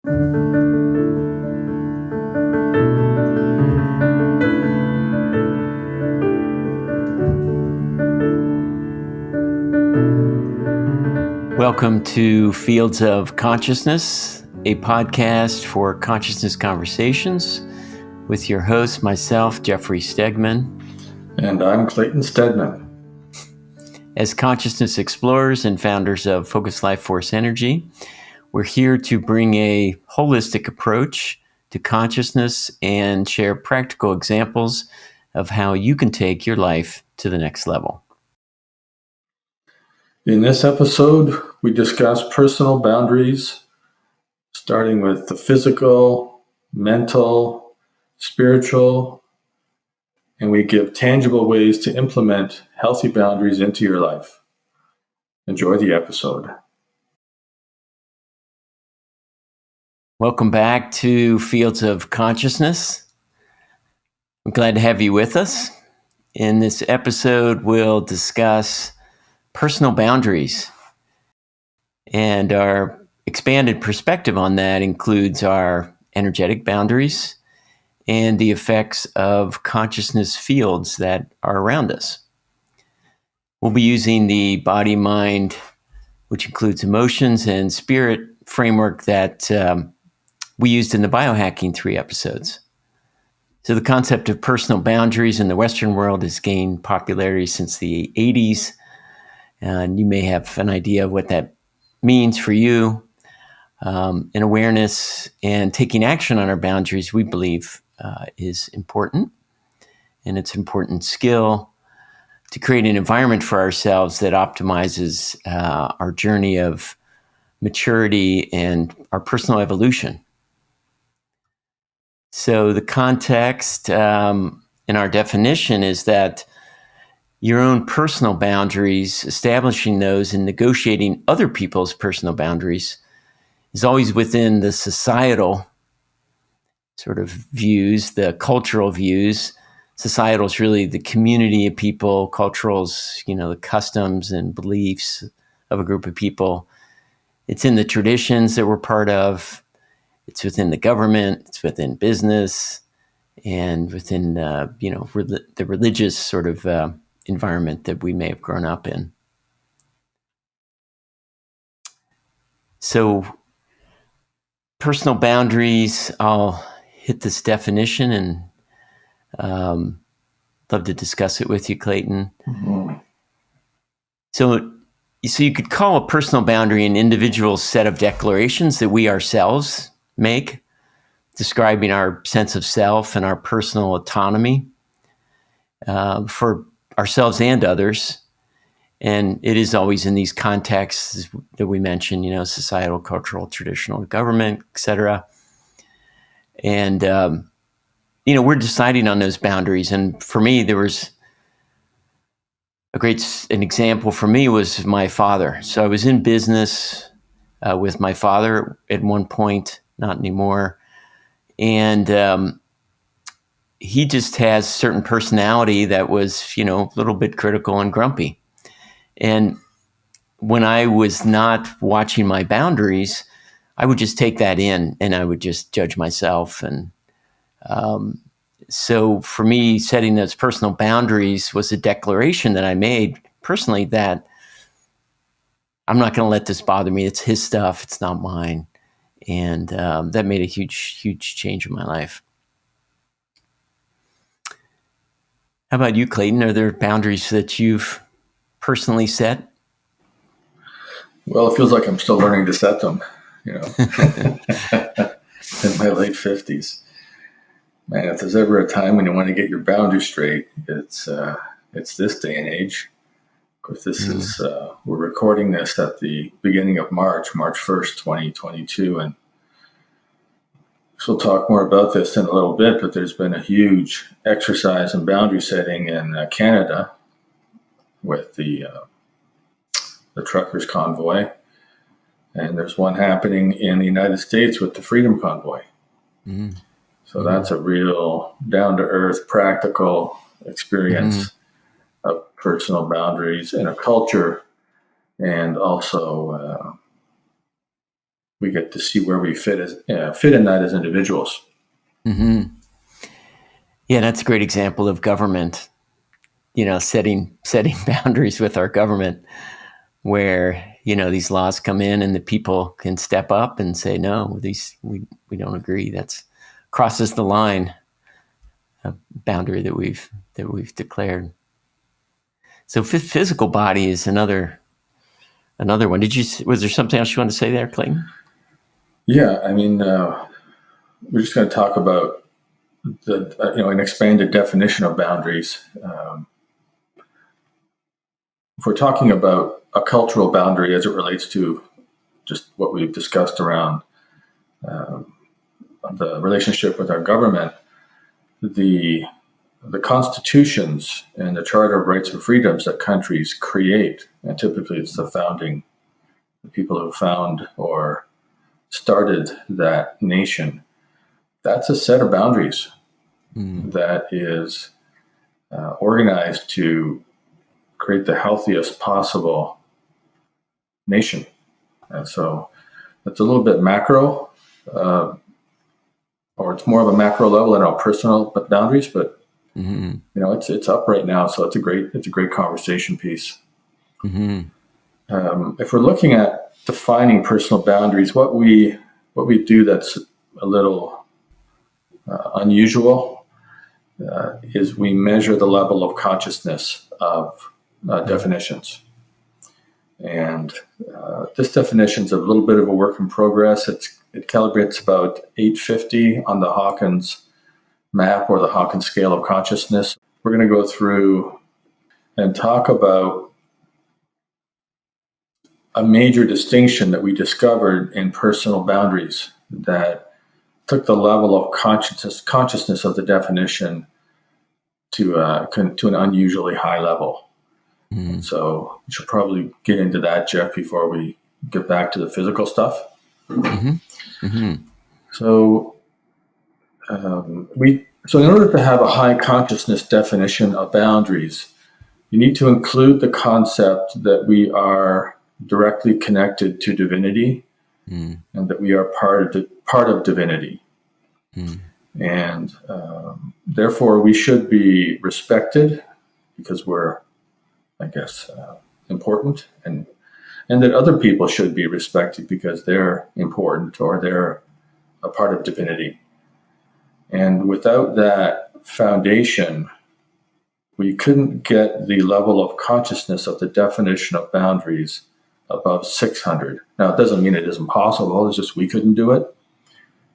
Welcome to Fields of Consciousness, a podcast for consciousness conversations with your host, myself, Jeffrey Stegman. And I'm Clayton Stedman. As consciousness explorers and founders of Focus Life Force Energy, we're here to bring a holistic approach to consciousness and share practical examples of how you can take your life to the next level. In this episode, we discuss personal boundaries, starting with the physical, mental, spiritual, and we give tangible ways to implement healthy boundaries into your life. Enjoy the episode. Welcome back to Fields of Consciousness. I'm glad to have you with us. In this episode, we'll discuss personal boundaries. And our expanded perspective on that includes our energetic boundaries and the effects of consciousness fields that are around us. We'll be using the body, mind, which includes emotions and spirit framework that we used in the biohacking 3 episodes. So the concept of personal boundaries in the Western world has gained popularity since the 80s. And you may have an idea of what that means for you. And awareness and taking action on our boundaries, we believe, is important. And it's an important skill to create an environment for ourselves that optimizes our journey of maturity and our personal evolution. So the context in our definition is that your own personal boundaries, establishing those and negotiating other people's personal boundaries is always within the societal sort of views, the cultural views. Societal is really the community of people, culturals, the customs and beliefs of a group of people. It's in the traditions that we're part of. It's within the government, it's within business, and within, the religious sort of environment that we may have grown up in. So personal boundaries, I'll hit this definition and love to discuss it with you, Clayton. Mm-hmm. So you could call a personal boundary an individual set of declarations that we ourselves make, describing our sense of self and our personal autonomy for ourselves and others. And it is always in these contexts that we mentioned, societal, cultural, traditional, government, et cetera. And, we're deciding on those boundaries. And for me, there was an example for me was my father. So I was in business with my father at one point, not anymore. And he just has certain personality that was, a little bit critical and grumpy. And when I was not watching my boundaries, I would just take that in and I would just judge myself. And so for me, setting those personal boundaries was a declaration that I made personally that I'm not going to let this bother me. It's his stuff. It's not mine. And that made a huge, huge change in my life. How about you, Clayton? Are there boundaries that you've personally set? Well, it feels like I'm still learning to set them, in my late 50s. Man, if there's ever a time when you want to get your boundaries straight, it's this day and age. Of course, this is, we're recording this at the beginning of March 1st, 2022, and we'll talk more about this in a little bit, but there's been a huge exercise in boundary setting in Canada with the truckers' convoy, and there's one happening in the United States with the Freedom Convoy. Mm-hmm. So that's a real down-to-earth, practical experience of personal boundaries in a culture, and also we get to see where we fit in that as individuals. Mm-hmm. Yeah, that's a great example of government, setting boundaries with our government, where these laws come in and the people can step up and say, no, we don't agree. That's crosses the line, a boundary that we've declared. So physical body is another one. Was there something else you want to say there, Clayton? Yeah, I mean, we're just going to talk about an expanded definition of boundaries. If we're talking about a cultural boundary as it relates to just what we've discussed around the relationship with our government, the constitutions and the Charter of Rights and Freedoms that countries create, and typically it's the people who found or started that nation, that's a set of boundaries that is organized to create the healthiest possible nation. And so it's a little bit macro, or it's more of a macro level than our personal boundaries, but it's up right now. So it's a great conversation piece. If we're looking at defining personal boundaries, what we do that's a little unusual is we measure the level of consciousness of definitions. And this definition is a little bit of a work in progress. It calibrates about 850 on the Hawkins map, or the Hawkins scale of consciousness. We're going to go through and talk about a major distinction that we discovered in personal boundaries that took the level of consciousness of the definition to an unusually high level. So we should probably get into that, Jeff, before we get back to the physical stuff. So in order to have a high consciousness definition of boundaries, you need to include the concept that we are directly connected to divinity, and that we are part of divinity. And therefore we should be respected because we're, I guess, important, and that other people should be respected because they're important or they're a part of divinity. And without that foundation, we couldn't get the level of consciousness of the definition of boundaries above 600. Now, it doesn't mean it isn't possible. It's just we couldn't do it.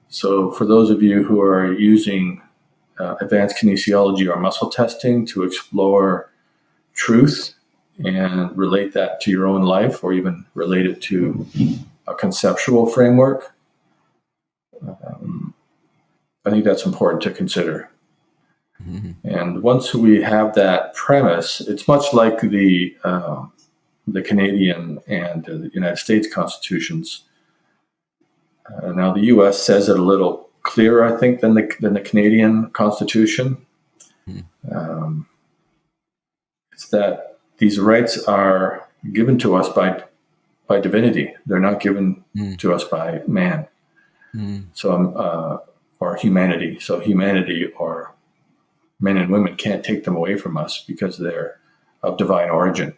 So for those of you who are using advanced kinesiology or muscle testing to explore truth and relate that to your own life, or even relate it to a conceptual framework, I think that's important to consider. And once we have that premise, it's much like the Canadian and the United States constitutions. Now, the U.S. says it a little clearer, I think, than the Canadian Constitution. It's that these rights are given to us by divinity. They're not given to us by man. So, or humanity. So humanity, or men and women, can't take them away from us because they're of divine origin.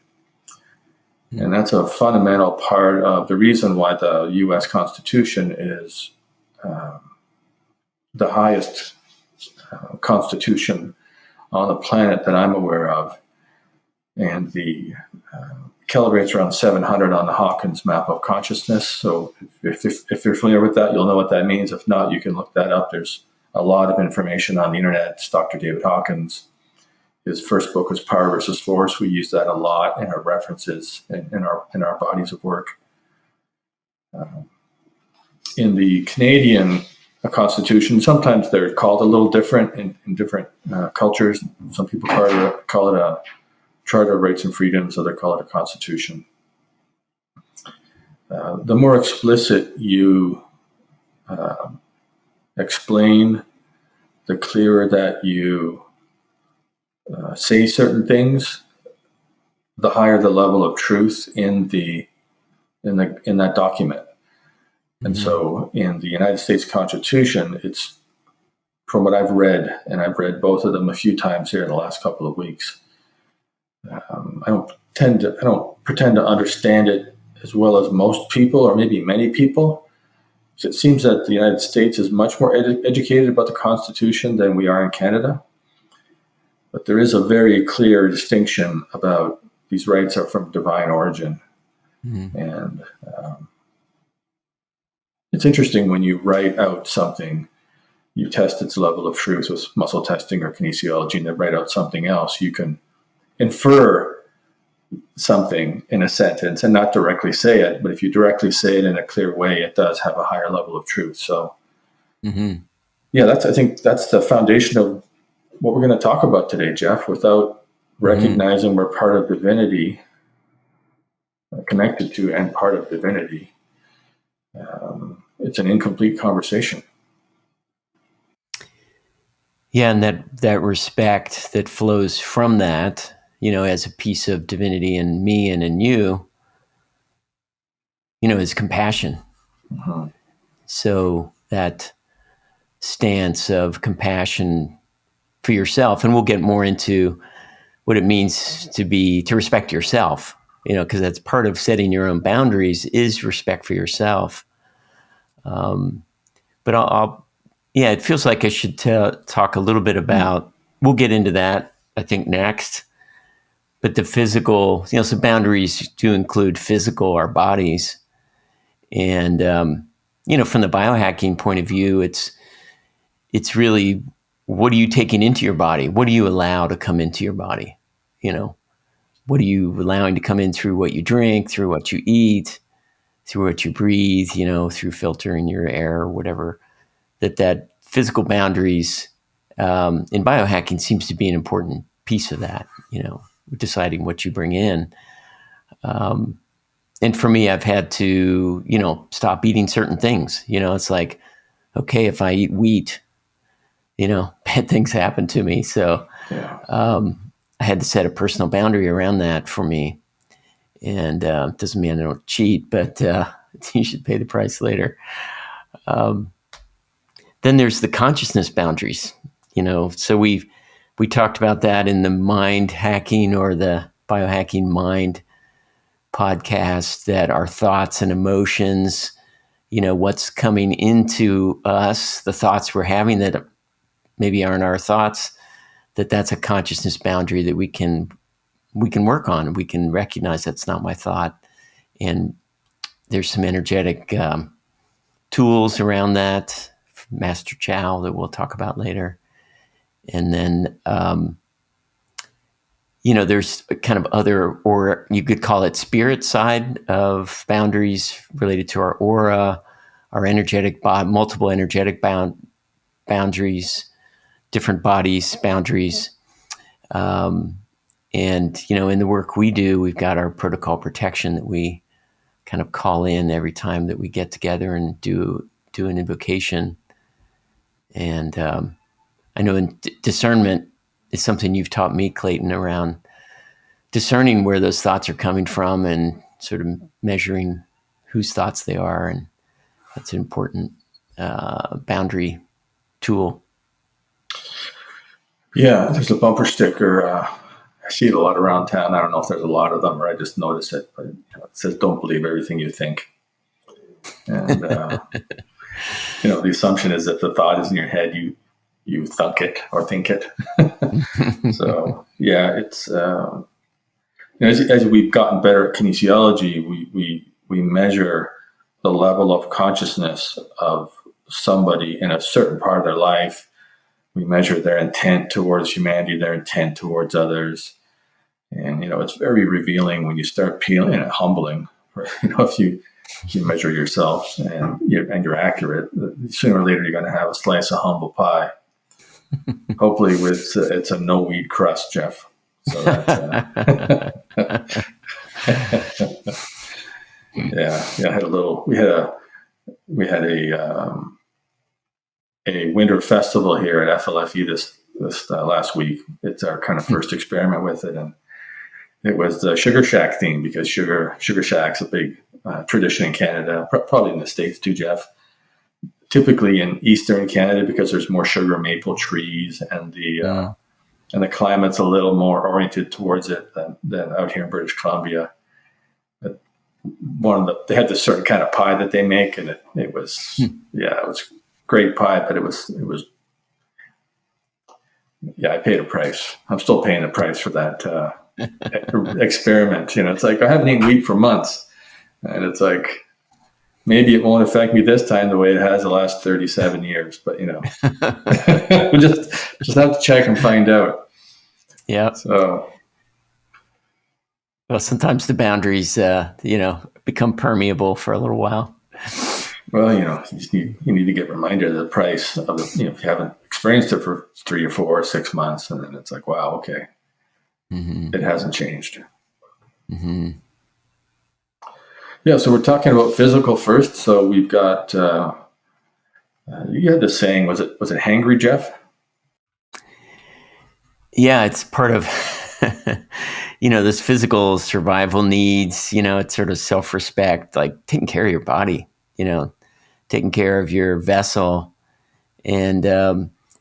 And that's a fundamental part of the reason why the U.S. Constitution is the highest constitution on the planet that I'm aware of. And the calibrates around 700 on the Hawkins map of consciousness. So if you're familiar with that, you'll know what that means. If not, you can look that up. There's a lot of information on the internet. It's Dr. David Hawkins. His first book was Power versus Force. We use that a lot in our references in our bodies of work. In the Canadian Constitution, sometimes they're called a little different in different cultures. Some people call it a Charter of Rights and Freedoms, so they call it a constitution. The more explicit you explain, the clearer that you say certain things, the higher the level of truth in that document. And so in the United States Constitution, it's, from what I've read, and I've read both of them a few times here in the last couple of weeks, I don't pretend to understand it as well as most people, or maybe many people. So it seems that the United States is much more educated about the Constitution than we are in Canada. But there is a very clear distinction about these rights are from divine origin. And it's interesting when you write out something, you test its level of truth with muscle testing or kinesiology, and then write out something else. You can infer something in a sentence and not directly say it, but if you directly say it in a clear way, it does have a higher level of truth. So, yeah, I think that's the foundation of what we're going to talk about today, Jeff. Without recognizing we're part of divinity, connected to and part of divinity, it's an incomplete conversation. Yeah, and that respect that flows from that, as a piece of divinity in me and in you, is compassion. So that stance of compassion for yourself, and we'll get more into what it means to respect yourself, because that's part of setting your own boundaries is respect for yourself. But it feels like I should talk a little bit about, we'll get into that, I think, next. But the physical, so boundaries do include physical, our bodies. And, from the biohacking point of view, it's really, what are you taking into your body? What do you allow to come into your body? What are you allowing to come in through what you drink, through what you eat, through what you breathe, through filtering your air or whatever. That physical boundaries in biohacking seems to be an important piece of that, deciding what you bring in. And for me, I've had to, stop eating certain things. It's like, okay, if I eat wheat, bad things happen to me. So I had to set a personal boundary around that for me. And it doesn't mean I don't cheat, but you should pay the price later. Then there's the consciousness boundaries, so we talked about that in the mind hacking or the biohacking mind podcast, that our thoughts and emotions, what's coming into us, the thoughts we're having that maybe aren't our thoughts, that's a consciousness boundary that we can work on. We can recognize that's not my thought. And there's some energetic tools around that, Master Chow, that we'll talk about later. And then, there's kind of other, or you could call it spirit side of boundaries related to our aura, our energetic multiple energetic boundaries, different bodies, boundaries. And, in the work we do, we've got our protocol protection that we kind of call in every time that we get together and do an invocation. And I know in discernment is something you've taught me, Clayton, around discerning where those thoughts are coming from and sort of measuring whose thoughts they are. And that's an important boundary tool. Yeah, there's a bumper sticker. I see it a lot around town. I don't know if there's a lot of them or I just notice it, but it says, "Don't believe everything you think." And, the assumption is that the thought is in your head, you thunk it or think it. So, yeah, it's, as we've gotten better at kinesiology, we measure the level of consciousness of somebody in a certain part of their life. We measure their intent towards humanity, their intent towards others. And, it's very revealing when you start peeling and humbling. If you measure yourself and you're accurate, sooner or later you're going to have a slice of humble pie. Hopefully it's a no weed crust, Jeff. So that, I had we had a winter festival here at FLFE this last week. It's our kind of first experiment with it, and it was the Sugar Shack theme, because Sugar Shack's a big tradition in Canada, probably in the States too, Jeff. Typically in Eastern Canada, because there's more sugar maple trees, and the climate's a little more oriented towards it than out here in British Columbia. They had this certain kind of pie that they make, and it was it was great pie, but it was I paid a price. I'm still paying the price for that experiment. It's like I haven't eaten wheat for months, and it's like maybe it won't affect me this time the way it has the last 37 years. But we just have to check and find out. Yeah. So. Well, sometimes the boundaries, become permeable for a little while. Well, you need to get reminded of the price of it. If you haven't experienced it for 3 or 4 or 6 months, and then it's like, wow, okay, It hasn't changed. Mm-hmm. Yeah, so we're talking about physical first. So we've got you had this saying, was it hangry, Jeff? Yeah, it's part of this physical survival needs. It's sort of self-respect, like taking care of your body. Taking care of your vessel. And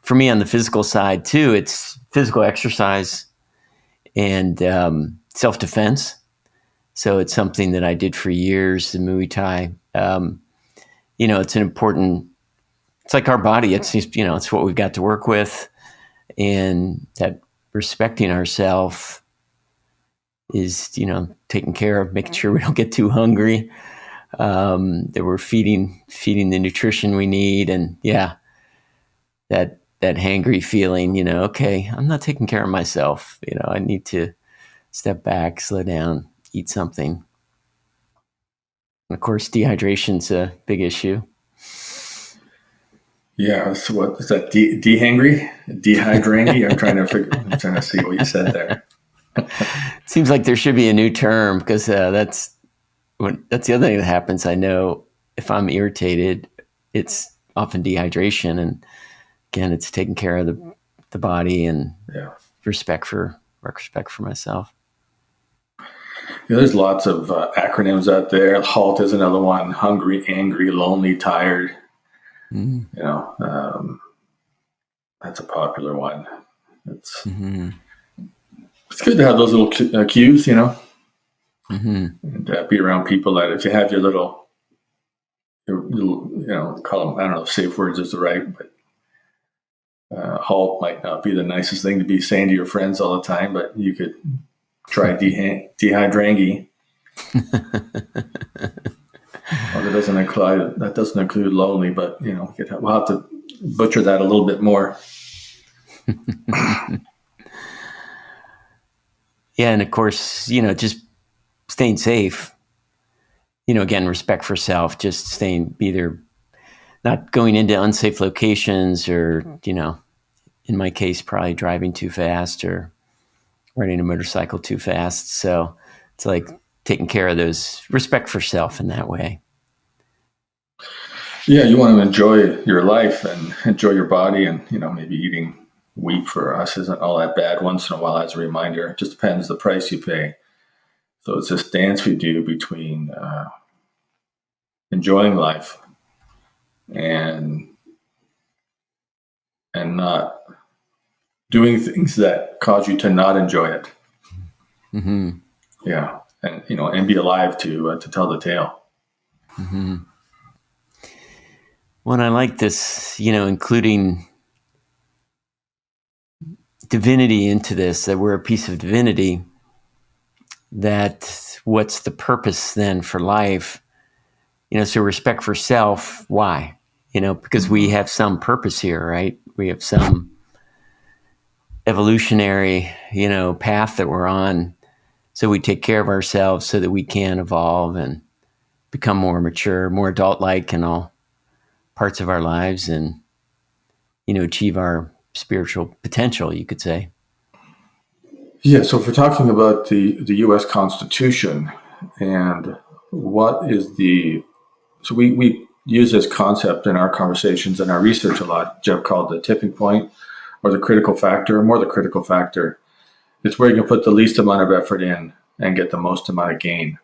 for me on the physical side too, it's physical exercise and self-defense. So it's something that I did for years, the Muay Thai. It's an important, it's like our body. It's what we've got to work with. And that respecting ourselves is, taking care of, making sure we don't get too hungry, that we're feeding the nutrition we need. And that hangry feeling, okay, I'm not taking care of myself. I need to step back, slow down, eat something. And of course, dehydration's a big issue. Yeah. So what is that? Dehangry? Dehydrangy? I'm trying to see what you said there. Seems like there should be a new term, because that's the other thing that happens. I know if I'm irritated, it's often dehydration, and again, it's taking care of the body and respect for myself. There's lots of acronyms out there. HALT is another one. Hungry, angry, lonely, tired. That's a popular one. It's good to have those little cues, and be around people that, if you have your little, call them, I don't know if safe words is the right, but HALT might not be the nicest thing to be saying to your friends all the time, but you could try dehydrangy. Well, that doesn't include lonely, but we'll have to butcher that a little bit more. Yeah, and of course, just staying safe. Again, respect for self. Just staying, either not going into unsafe locations, or in my case, probably driving too fast or riding a motorcycle too fast. So it's like taking care of those, respect for self in that way. Yeah, you want to enjoy your life and enjoy your body, and maybe eating wheat for us isn't all that bad once in a while as a reminder. It just depends the price you pay. So it's this dance we do between enjoying life and not doing things that cause you to not enjoy it. Mm-hmm. Yeah, and be alive to tell the tale. Mm-hmm. Well, I like this, including divinity into this, that we're a piece of divinity, that what's the purpose then for life? So respect for self. Why? Because we have some purpose here, right? We have some evolutionary, path that we're on. So we take care of ourselves so that we can evolve and become more mature, more adult-like in all parts of our lives, and, achieve our spiritual potential, you could say. Yeah, so if we're talking about the U.S. Constitution, and what is so we use this concept in our conversations and our research a lot. Jeff called the tipping point, or the critical factor, more the critical factor. it's where you can put the least amount of effort in and get the most amount of gain.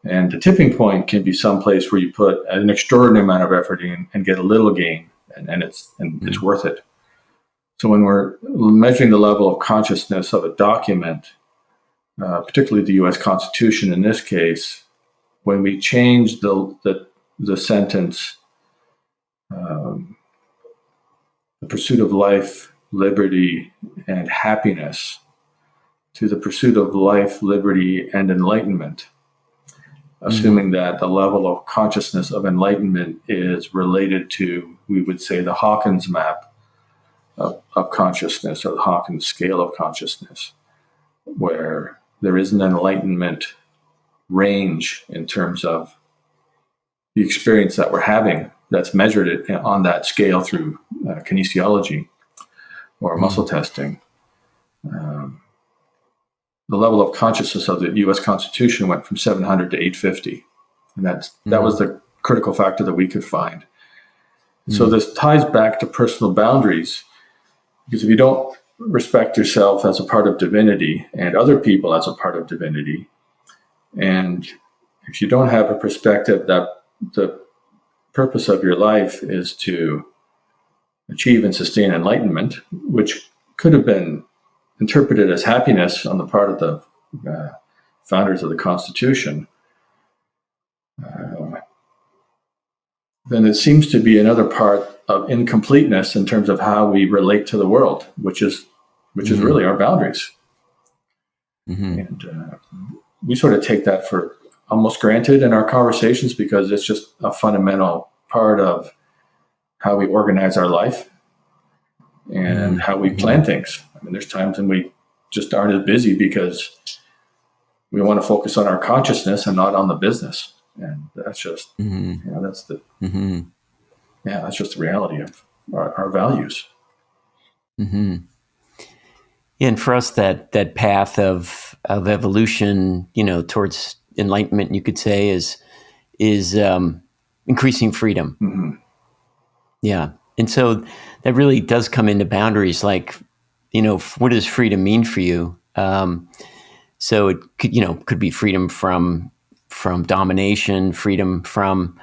And the tipping point can be some place where you put an extraordinary amount of effort in and get a little gain, and it's worth it. So when we're measuring the level of consciousness of a document, particularly the U.S. Constitution in this case, when we change the sentence, the pursuit of life, liberty, and happiness, to the pursuit of life, liberty, and enlightenment, assuming that the level of consciousness of enlightenment is related to, we would say, the Hawkins map of consciousness, or the Hawkins scale of consciousness, where there is an enlightenment range in terms of the experience that we're having that's measured on that scale through kinesiology or muscle testing. The level of consciousness of the U.S. Constitution went from 700 to 850. And that was the critical factor that we could find. So this ties back to personal boundaries, because if you don't respect yourself as a part of divinity and other people as a part of divinity, and if you don't have a perspective that the purpose of your life is to achieve and sustain enlightenment, which could have been interpreted as happiness on the part of the founders of the Constitution, then it seems to be another part of incompleteness in terms of how we relate to the world, which is really our boundaries. And we sort of take that for almost granted in our conversations, because it's just a fundamental part of how we organize our life and how we plan things. I mean, there's times when we just aren't as busy because we want to focus on our consciousness and not on the business. And that's just, that's just the reality of our values. And for us, that path of evolution, towards enlightenment, you could say, is increasing freedom. Yeah. And so that really does come into boundaries, like, what does freedom mean for you? So it could be freedom from domination, freedom from,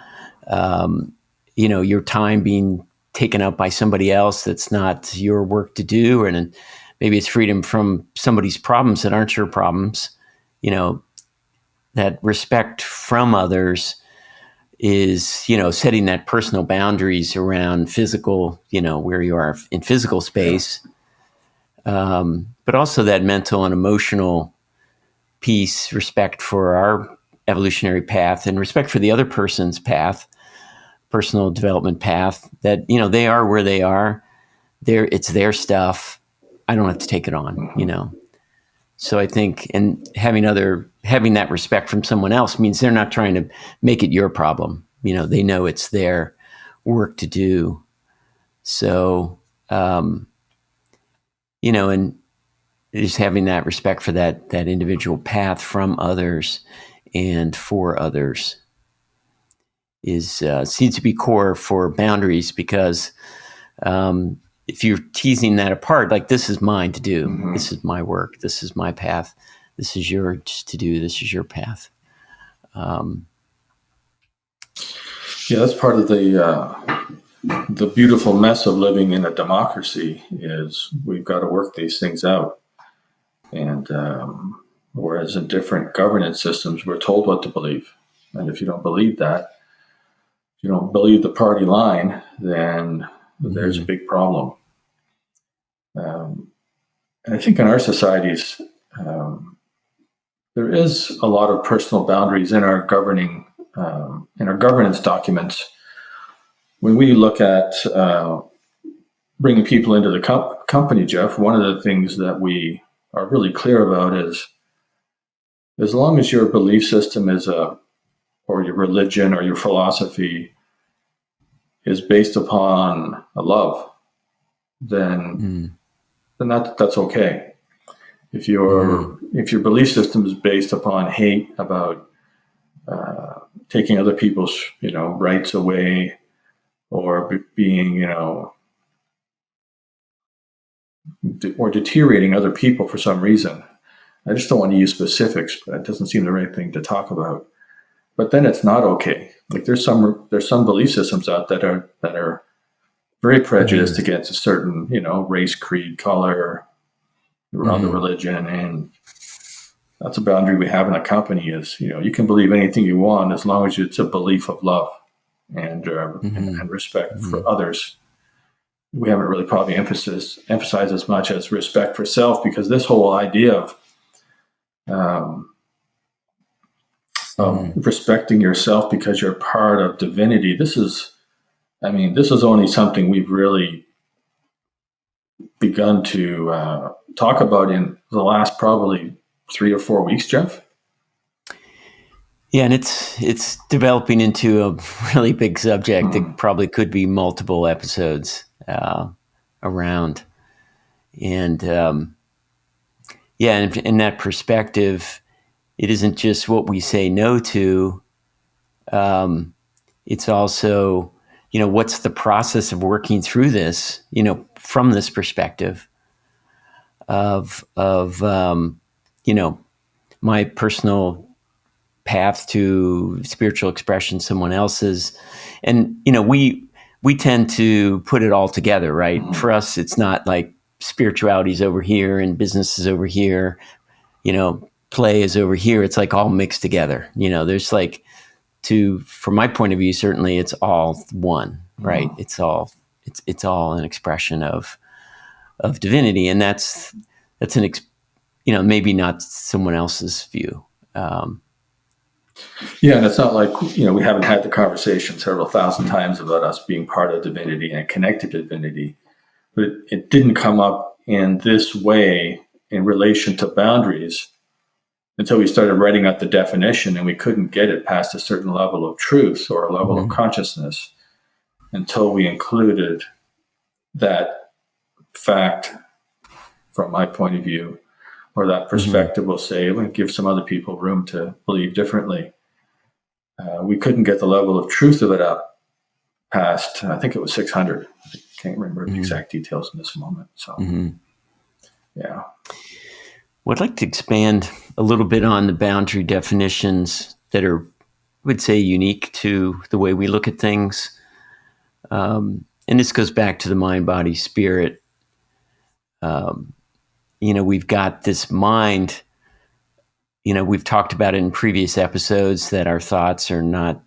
your time being taken up by somebody else that's not your work to do. And maybe it's freedom from somebody's problems that aren't your problems. That respect from others is, setting that personal boundaries around physical, where you are in physical space, but also that mental and emotional piece, respect for our evolutionary path and respect for the other person's path, personal development path, that, they are where they are. It's their stuff. I don't have to take it on, So I think, and having that respect from someone else means they're not trying to make it your problem. They know it's their work to do. So, and just having that respect for that individual path from others and for others seems to be core for boundaries, because if you're teasing that apart, like, this is mine to do, this is my work, this is my path, this is yours to do, this is your path. That's part of the beautiful mess of living in a democracy, is we've got to work these things out. And whereas in different governance systems, we're told what to believe. And if you don't believe that, if you don't believe the party line, then there's a big problem. And I think in our societies, there is a lot of personal boundaries in our governance documents. When we look at bringing people into the company, Jeff, one of the things that we are really clear about is, as long as your belief system or your religion or your philosophy is based upon a love, then that's okay. If your belief system is based upon hate, about taking other people's rights away, or being or deteriorating other people for some reason. I just don't want to use specifics, but it doesn't seem the right thing to talk about. But then it's not okay. Like there's some belief systems out that are very prejudiced against a certain, race, creed, color, or other religion, and that's a boundary we have in a company. Is you can believe anything you want as long as it's a belief of love and respect for others. We haven't really probably emphasized as much as respect for self, because this whole idea of respecting yourself because you're part of divinity. This is only something we've really begun to talk about in the last probably 3 or 4 weeks, Jeff. Yeah, and it's developing into a really big subject that probably could be multiple episodes around. And in that perspective, it isn't just what we say no to. It's also, what's the process of working through this, from this perspective of my personal path to spiritual expression, someone else's. And, we tend to put it all together, right? For us, it's not like spirituality's over here and business is over here, play is over here. It's like all mixed together. There's like from my point of view, certainly it's all one, right? It's all an expression of divinity. And that's maybe not someone else's view. Yeah, and it's not like, we haven't had the conversation several thousand times about us being part of divinity and connected to divinity, but it didn't come up in this way in relation to boundaries until we started writing out the definition, and we couldn't get it past a certain level of truth or a level of consciousness until we included that fact from my point of view, or that perspective, we'll say, and give some other people room to believe differently. We couldn't get the level of truth of it up past, I think it was 600. I can't remember the exact details in this moment. So, yeah. Well, I'd like to expand a little bit on the boundary definitions that are, I would say, unique to the way we look at things. And this goes back to the mind, body, spirit. We've got this mind. We've talked about it in previous episodes that our thoughts are not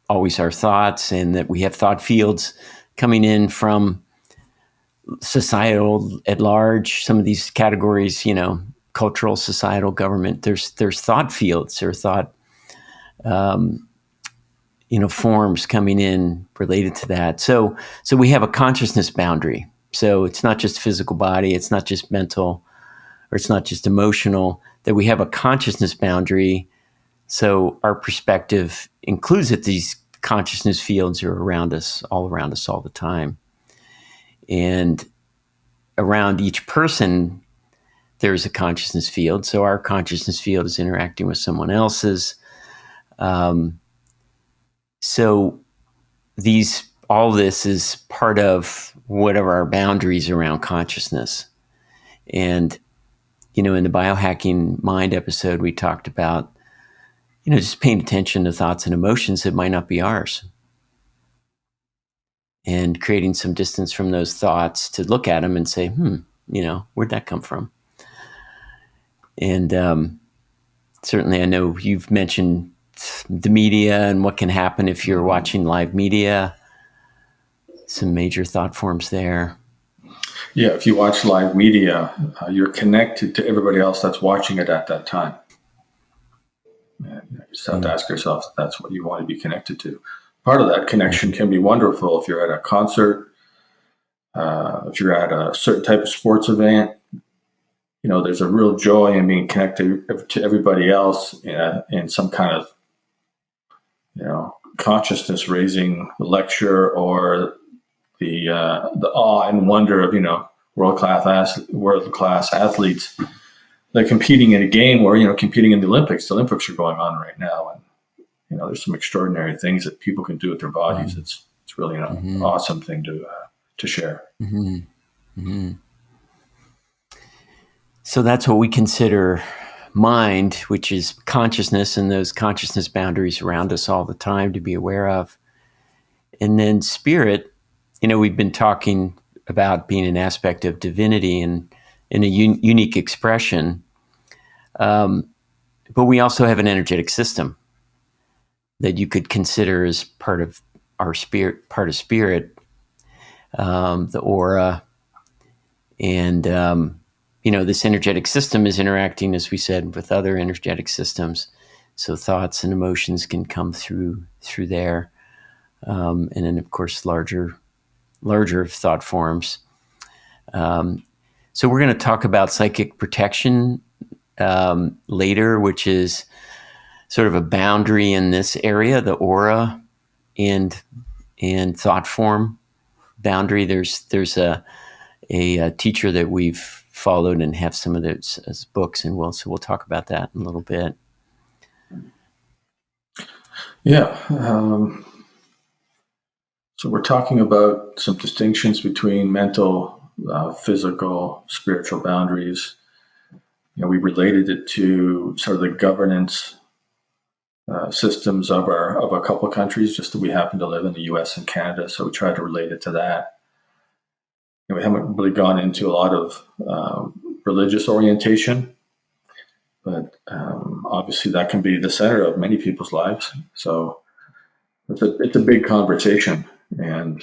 always our thoughts, and that we have thought fields coming in from societal at large. Some of these categories, cultural, societal, government, there's thought fields or thought, forms coming in related to that. So we have a consciousness boundary. So it's not just physical body, it's not just mental, or it's not just emotional, that we have a consciousness boundary. So our perspective includes that these consciousness fields are around us all the time. And around each person, there's a consciousness field. So our consciousness field is interacting with someone else's. So all this is part of whatever our boundaries around consciousness. And, in the biohacking mind episode, we talked about, just paying attention to thoughts and emotions that might not be ours, and creating some distance from those thoughts to look at them and say, where'd that come from? And certainly I know you've mentioned the media and what can happen if you're watching live media, some major thought forms there. Yeah, if you watch live media, you're connected to everybody else that's watching it at that time. And you just have to ask yourself if that's what you want to be connected to. Part of that connection can be wonderful if you're at a concert, if you're at a certain type of sports event. There's a real joy in being connected to everybody else in some kind of, consciousness raising lecture, or the awe and wonder of world class athletes. They're competing in a game, or competing in the Olympics. The Olympics are going on right now, and there's some extraordinary things that people can do with their bodies. It's really an awesome thing to share. So that's what we consider mind, which is consciousness and those consciousness boundaries around us all the time to be aware of. And then spirit, we've been talking about being an aspect of divinity and in a unique expression. But we also have an energetic system that you could consider as part of our spirit, the aura. And, this energetic system is interacting, as we said, with other energetic systems. So thoughts and emotions can come through there. And then, of course, larger thought forms. So we're going to talk about psychic protection later, which is sort of a boundary in this area, the aura and thought form boundary. There's a teacher that we've followed and have some of those as books, and we'll talk about that in a little bit. Yeah. So we're talking about some distinctions between mental, physical, spiritual boundaries. We related it to sort of the governance systems of a couple of countries, just that we happen to live in the U.S. and Canada, so we try to relate it to that. We haven't really gone into a lot of religious orientation, but obviously that can be the center of many people's lives. So it's a big conversation, and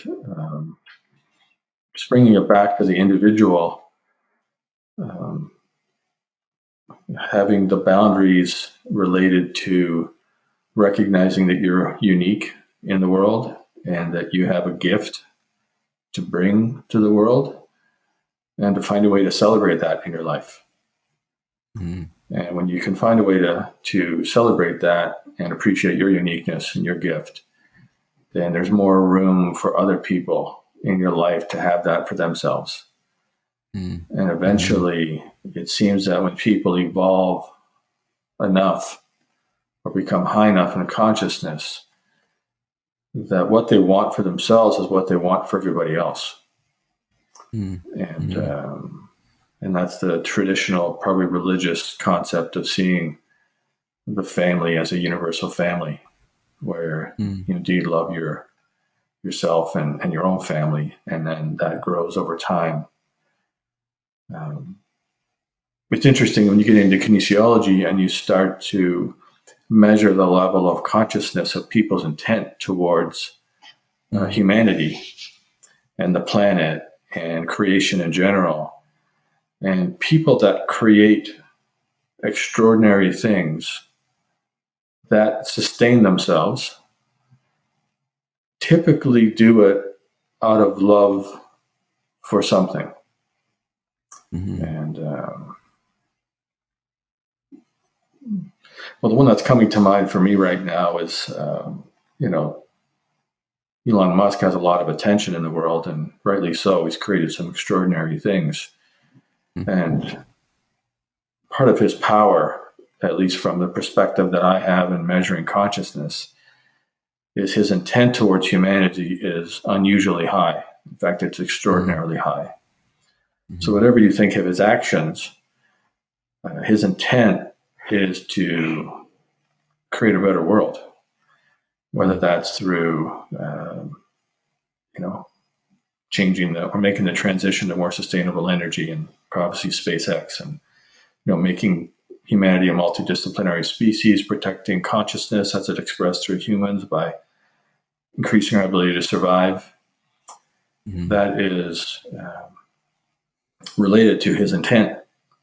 just bringing it back to the individual, having the boundaries related to recognizing that you're unique in the world and that you have a gift to bring to the world, and to find a way to celebrate that in your life. Mm-hmm. And when you can find a way to celebrate that and appreciate your uniqueness and your gift, then there's more room for other people in your life to have that for themselves. Mm-hmm. And eventually, it seems that when people evolve enough or become high enough in consciousness, that what they want for themselves is what they want for everybody else. Mm-hmm. And that's the traditional, probably religious concept of seeing the family as a universal family, where do you love yourself and your own family, and then that grows over time. It's interesting when you get into kinesiology and you start to measure the level of consciousness of people's intent towards humanity and the planet and creation in general. And people that create extraordinary things that sustain themselves typically do it out of love for something. Mm-hmm. And the one that's coming to mind for me right now is, Elon Musk has a lot of attention in the world, and rightly so. He's created some extraordinary things. Mm-hmm. And part of his power, at least from the perspective that I have in measuring consciousness, is his intent towards humanity is unusually high. In fact, it's extraordinarily high. Mm-hmm. So whatever you think of his actions, his intent is to create a better world, whether that's through, changing or making the transition to more sustainable energy, and obviously SpaceX, and, making humanity a multidisciplinary species, protecting consciousness as it expressed through humans by increasing our ability to survive. Mm-hmm. That is related to his intent.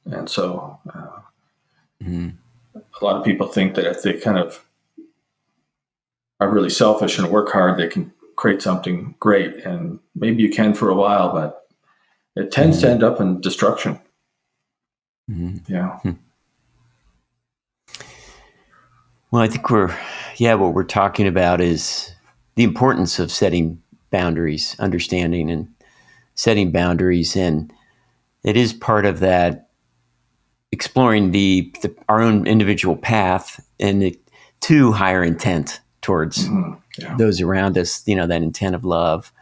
And so a lot of people think that if they kind of are really selfish and work hard, they can create something great. And maybe you can for a while, but it tends to end up in destruction. Mm-hmm. Yeah. Well, I think what we're talking about is the importance of setting boundaries, understanding and setting boundaries. And it is part of that exploring our own individual path and to higher intent towards those around us, that intent of love,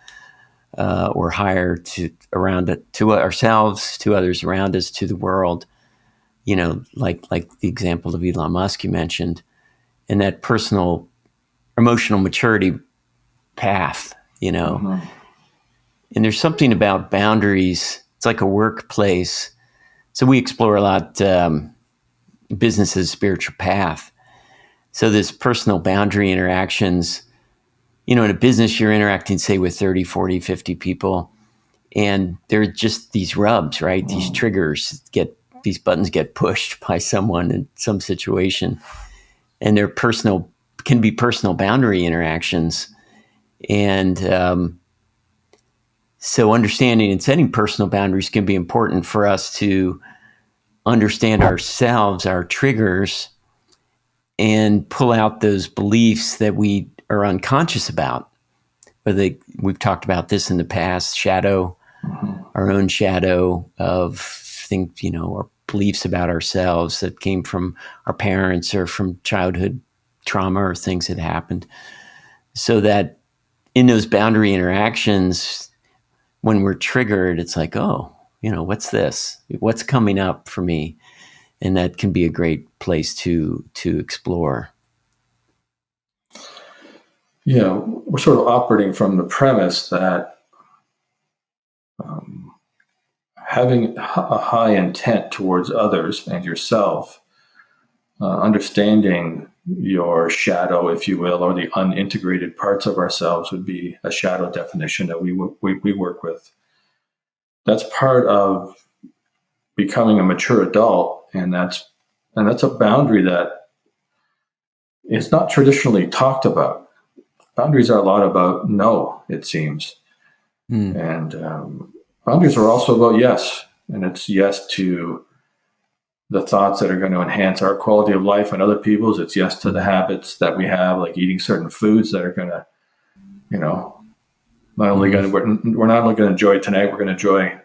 or higher to ourselves, to others around us, to the world. like the example of Elon Musk you mentioned, and that personal emotional maturity path, Mm-hmm. and there's something about boundaries. It's like a workplace. So we explore a lot business's spiritual path. So this personal boundary interactions, in a business, you're interacting, say, with 30, 40, 50 people, and they're just these rubs, right? These triggers these buttons get pushed by someone in some situation, and they're can be personal boundary interactions. And so understanding and setting personal boundaries can be important for us to understand ourselves, our triggers, and pull out those beliefs that we are unconscious about. We've talked about this in the past, our own shadow of things, or beliefs about ourselves that came from our parents or from childhood trauma or things that happened. So that in those boundary interactions, when we're triggered, it's like, oh, what's this? What's coming up for me? And that can be a great place to explore. Yeah, we're sort of operating from the premise that having a high intent towards others and yourself, understanding your shadow, if you will, or the unintegrated parts of ourselves would be a shadow definition that we work with. That's part of becoming a mature adult, and that's a boundary that is not traditionally talked about. Boundaries are a lot about no, it seems, and boundaries are also about yes, and it's yes to the thoughts that are going to enhance our quality of life and other people's. It's yes to the habits that we have, like eating certain foods that are going to, not only going to, we're not only going to enjoy tonight, we're going to enjoy,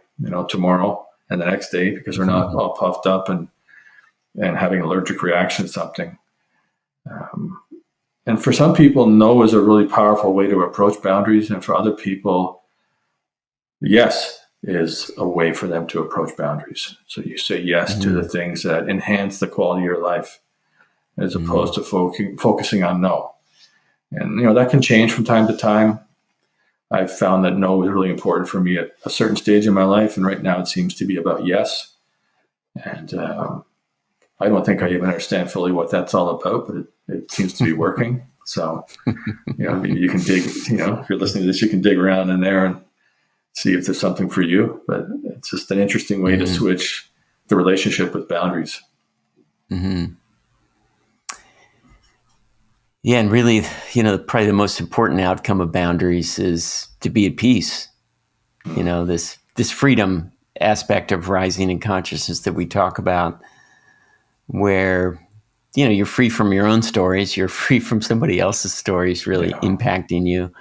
tomorrow and the next day, because we're not all puffed up and having an allergic reaction to something. And for some people, no is a really powerful way to approach boundaries. And for other people, yes is a way for them to approach boundaries. So you say yes to the things that enhance the quality of your life, as opposed to focusing on no. And, that can change from time to time. I've found that no is really important for me at a certain stage in my life. And right now it seems to be about yes. And I don't think I even understand fully what that's all about, but it seems to be working. So, you can dig, if you're listening to this, you can dig around in there and see if there's something for you. But it's just an interesting way to switch the relationship with boundaries. Mm-hmm. Yeah, and really, probably the most important outcome of boundaries is to be at peace. This freedom aspect of rising in consciousness that we talk about, where you're free from your own stories, you're free from somebody else's stories really impacting you.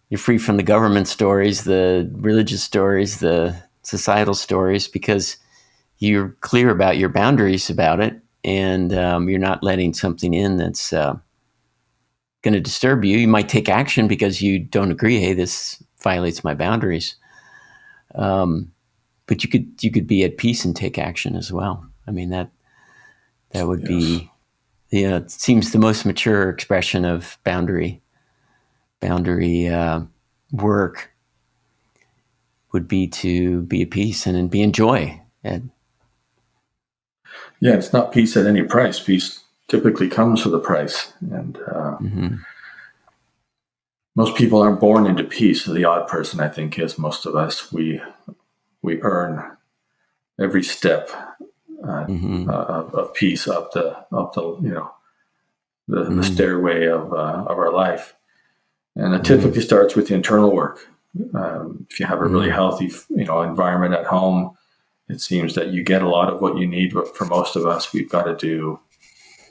You're free from the government stories, the religious stories, the societal stories, because you're clear about your boundaries about it, and you're not letting something in that's going to disturb you. You might take action because you don't agree. Hey, this violates my boundaries. But you could be at peace and take action as well. I mean, that would be, it seems the most mature expression of boundary work would be to be at peace and be in joy. And yeah, it's not peace at any price. Peace typically comes with a price. And most people aren't born into peace. The odd person, I think, is most of us. We earn every step of peace up the the stairway of our life, and it typically starts with the internal work. If you have a really healthy environment at home, it seems that you get a lot of what you need. But for most of us, we've got to do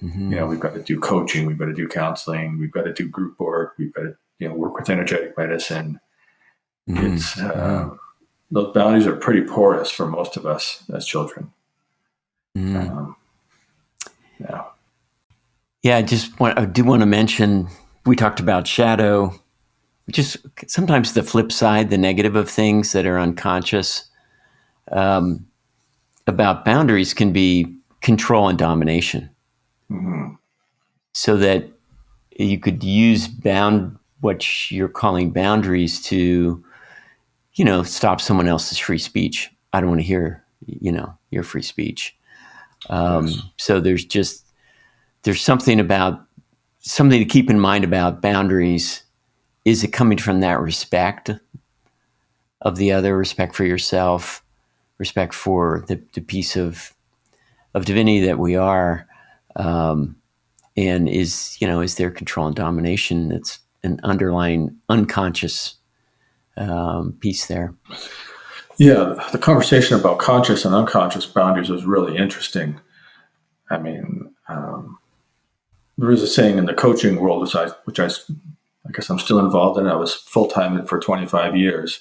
we've got to do coaching, we've got to do counseling, we've got to do group work, we've got to work with energetic medicine. It's those boundaries are pretty porous for most of us as children. Yeah, I do want to mention, we talked about shadow, just sometimes the flip side, the negative of things that are unconscious. about boundaries can be control and domination. Mm-hmm. So that you could use what you're calling boundaries to, stop someone else's free speech. I don't want to hear, your free speech. Yes. So there's something to keep in mind about boundaries. Is it coming from that respect of the other, respect for yourself, respect for the piece of divinity that we are? And is there control and domination that's an underlying unconscious piece there? Yeah, the conversation about conscious and unconscious boundaries was really interesting. I mean, there is a saying in the coaching world, which I guess I'm still involved in. I was full time in it for 25 years.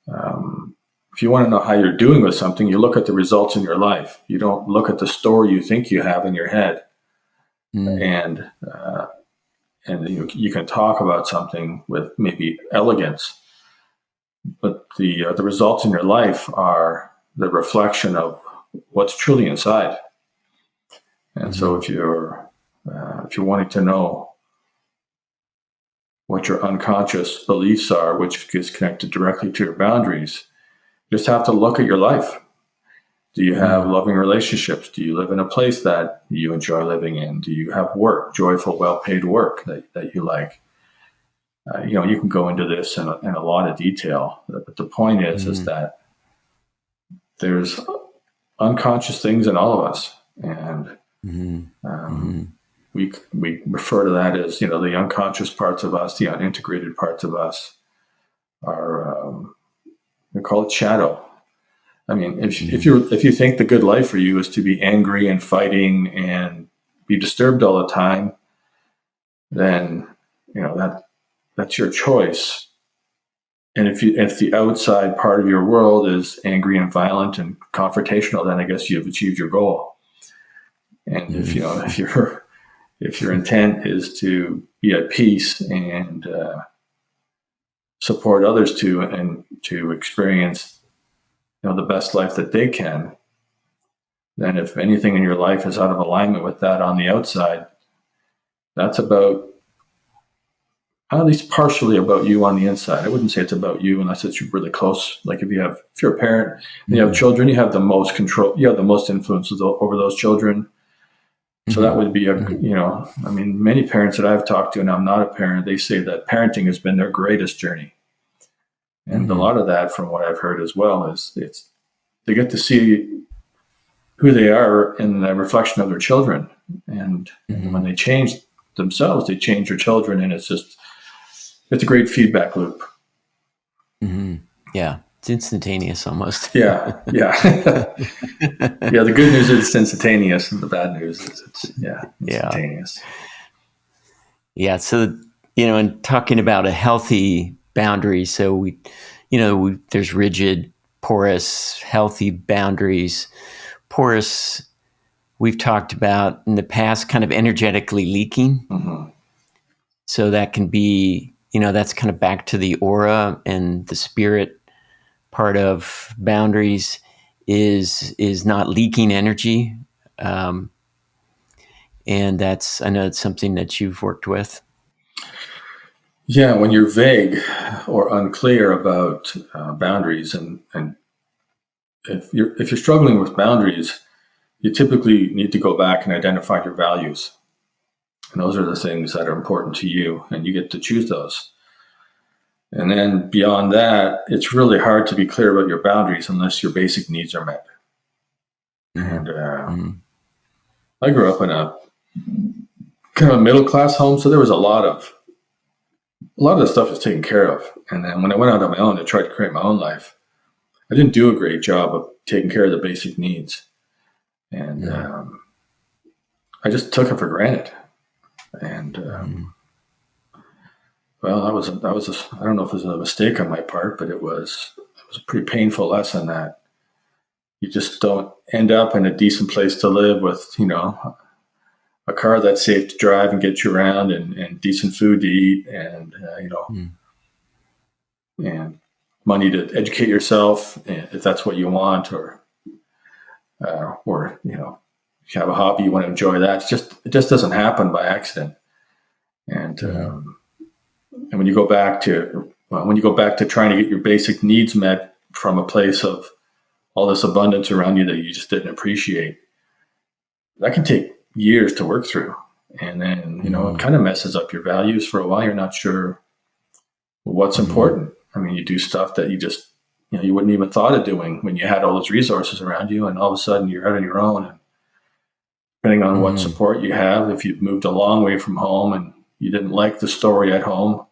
If you want to know how you're doing with something, you look at the results in your life. You don't look at the story you think you have in your head. Mm. And you can talk about something with maybe elegance, but the results in your life are the reflection of what's truly inside. And so Mm-hmm. if you're wanting to know what your unconscious beliefs are, which is connected directly to your boundaries, you just have to look at your life. Do you have Mm. loving relationships? Do you live in a place that you enjoy living in? Do you have work, joyful, well-paid work that you like? You can go into this in a lot of detail, but the point is Mm. that there's unconscious things in all of us, and Mm. um, Mm. we refer to that as the unconscious parts of us, the unintegrated parts of us are we call it shadow. I mean, Mm. if you think the good life for you is to be angry and fighting and be disturbed all the time, then that's your choice. And if the outside part of your world is angry and violent and confrontational, then I guess you've achieved your goal. And Mm. if your intent is to be at peace and support others to experience the best life that they can, then if anything in your life is out of alignment with that on the outside, that's about at least partially about you on the inside. I wouldn't say it's about you unless it's really close. Like if you're a parent and you have Mm. children, you have the most control, you have the most influence over those children. So that Mm. would be Mm. I mean, many parents that I've talked to, and I'm not a parent, they say that parenting has been their greatest journey. And a Mm. lot of that, from what I've heard as well, is they get to see who they are in the reflection of their children. And when Mm. they change themselves, they change their children. And it's a great feedback loop. Mm. Yeah, it's instantaneous almost. Yeah. Yeah. Yeah. The good news is it's instantaneous, and the bad news is it's, Yeah. instantaneous. Yeah. So, in talking about a healthy boundary, so there's rigid, porous, healthy boundaries. Porous, we've talked about in the past, kind of energetically leaking. Mm-hmm. So that can be, that's kind of back to the aura and the spirit part of boundaries is not leaking energy. Um, and I know it's something that you've worked with. Yeah. When you're vague or unclear about boundaries, and if you're struggling with boundaries, you typically need to go back and identify your values. And those are the things that are important to you, and you get to choose those. And then beyond that, it's really hard to be clear about your boundaries unless your basic needs are met. And Mm-hmm. I grew up in a kind of a middle class home, so there was a lot of the stuff was taken care of. And then when I went out on my own to try to create my own life, I didn't do a great job of taking care of the basic needs, and I just took it for granted. And Mm-hmm. well, I don't know if it was a mistake on my part, but it was a pretty painful lesson that you just don't end up in a decent place to live with a car that's safe to drive and get you around, and decent food to eat, and and money to educate yourself if that's what you want, or or if you have a hobby, you want to enjoy that. It just doesn't happen by accident. And and when you go back to trying to get your basic needs met from a place of all this abundance around you that you just didn't appreciate, that can take years to work through. And then, it kind of messes up your values for a while. You're not sure what's important. I mean, you do stuff that you just, you wouldn't even thought of doing when you had all those resources around you. And all of a sudden you're out on your own. And depending on what support you have, if you've moved a long way from home and you didn't like the story at home,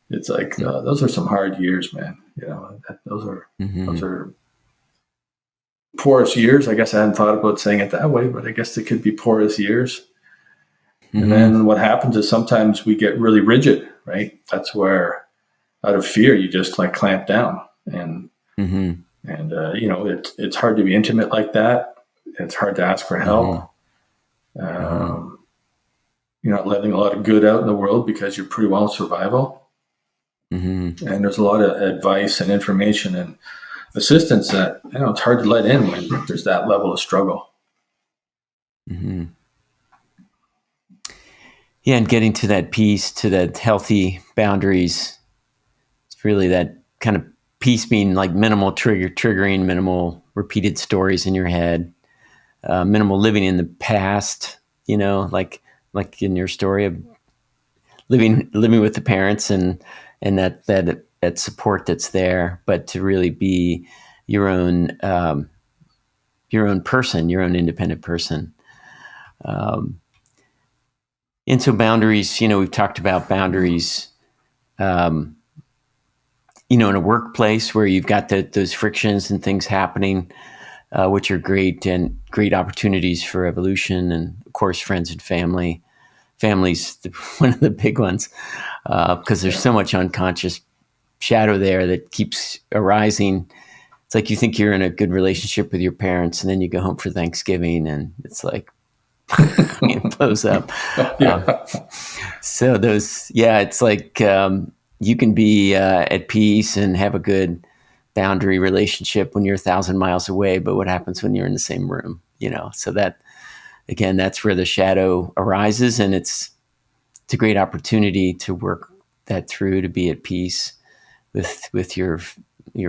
it's like, those are some hard years, man. Those are porous years. I guess I hadn't thought about saying it that way, but I guess they could be porous years. And then what happens is sometimes we get really rigid, right? That's where, out of fear, you just like clamp down, and it's hard to be intimate like that. It's hard to ask for help. You're not letting a lot of good out in the world because you're pretty well in survival. And there's a lot of advice and information and assistance that it's hard to let in when there's that level of struggle. Yeah, and getting to that peace, to that healthy boundaries, it's really that kind of peace being like minimal triggering, minimal repeated stories in your head, minimal living in the past, like in your story of living with the parents and that support that's there, but to really be your own person, your own independent person. And so boundaries, we've talked about boundaries, in a workplace where you've got those frictions and things happening, which are great and great opportunities for evolution. And of course, friends and family. Family's one of the big ones, because there's so much unconscious shadow there that keeps arising. It's like you think you're in a good relationship with your parents, and then you go home for Thanksgiving, and it's like it blows up. So it's like you can be at peace and have a good boundary relationship when you're 1,000 miles away, but what happens when you're in the same room? So that, again, that's where the shadow arises, and it's a great opportunity to work that through, to be at peace with your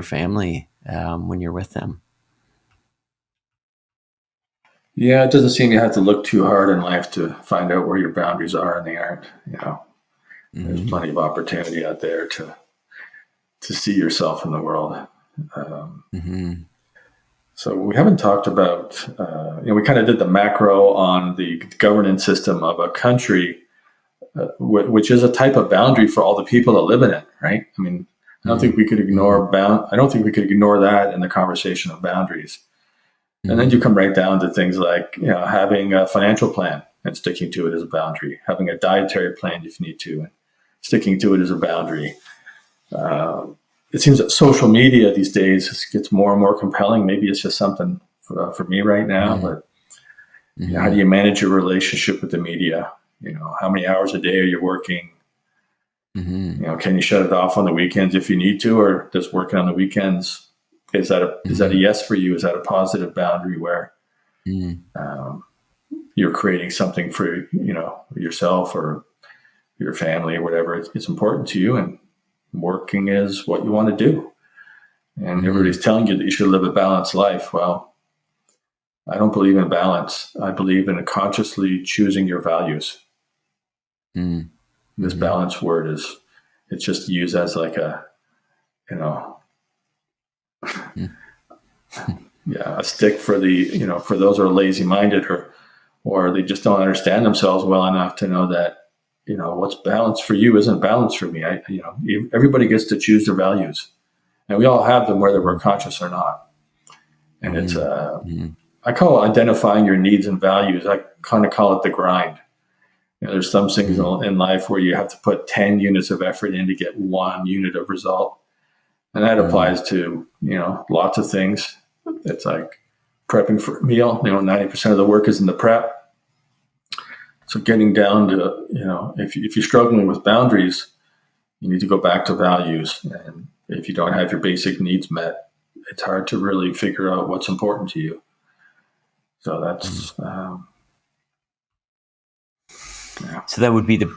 family when you're with them. Yeah, it doesn't seem you have to look too hard in life to find out where your boundaries are and they aren't. There's plenty of opportunity out there to see yourself in the world. So we haven't talked about, we kind of did the macro on the governance system of a country, which is a type of boundary for all the people that live in it, right? I mean, I don't think we could ignore that in the conversation of boundaries. And then you come right down to things like, having a financial plan and sticking to it as a boundary, having a dietary plan if you need to, and sticking to it as a boundary. It seems that social media these days gets more and more compelling. Maybe it's just something for me right now, but how do you manage your relationship with the media? How many hours a day are you working? Can you shut it off on the weekends if you need to, or does working on the weekends, is that a yes for you? Is that a positive boundary where you're creating something for yourself or your family or whatever? It's important to you, and working is what you want to do. And everybody's telling you that you should live a balanced life. Well, I don't believe in balance. I believe in consciously choosing your values. This balance word it's just used as like a a stick for for those who are lazy-minded or they just don't understand themselves well enough to know that what's balanced for you isn't balanced for me. Everybody gets to choose their values, and we all have them whether we're conscious or not. And it's I call identifying your needs and values. I kind of call it the grind. There's some things in life where you have to put 10 units of effort in to get 1 unit of result. And that applies to, lots of things. It's like prepping for a meal. 90% of the work is in the prep. So getting down to, if you're struggling with boundaries, you need to go back to values. And if you don't have your basic needs met, it's hard to really figure out what's important to you. So that's yeah. So that would be the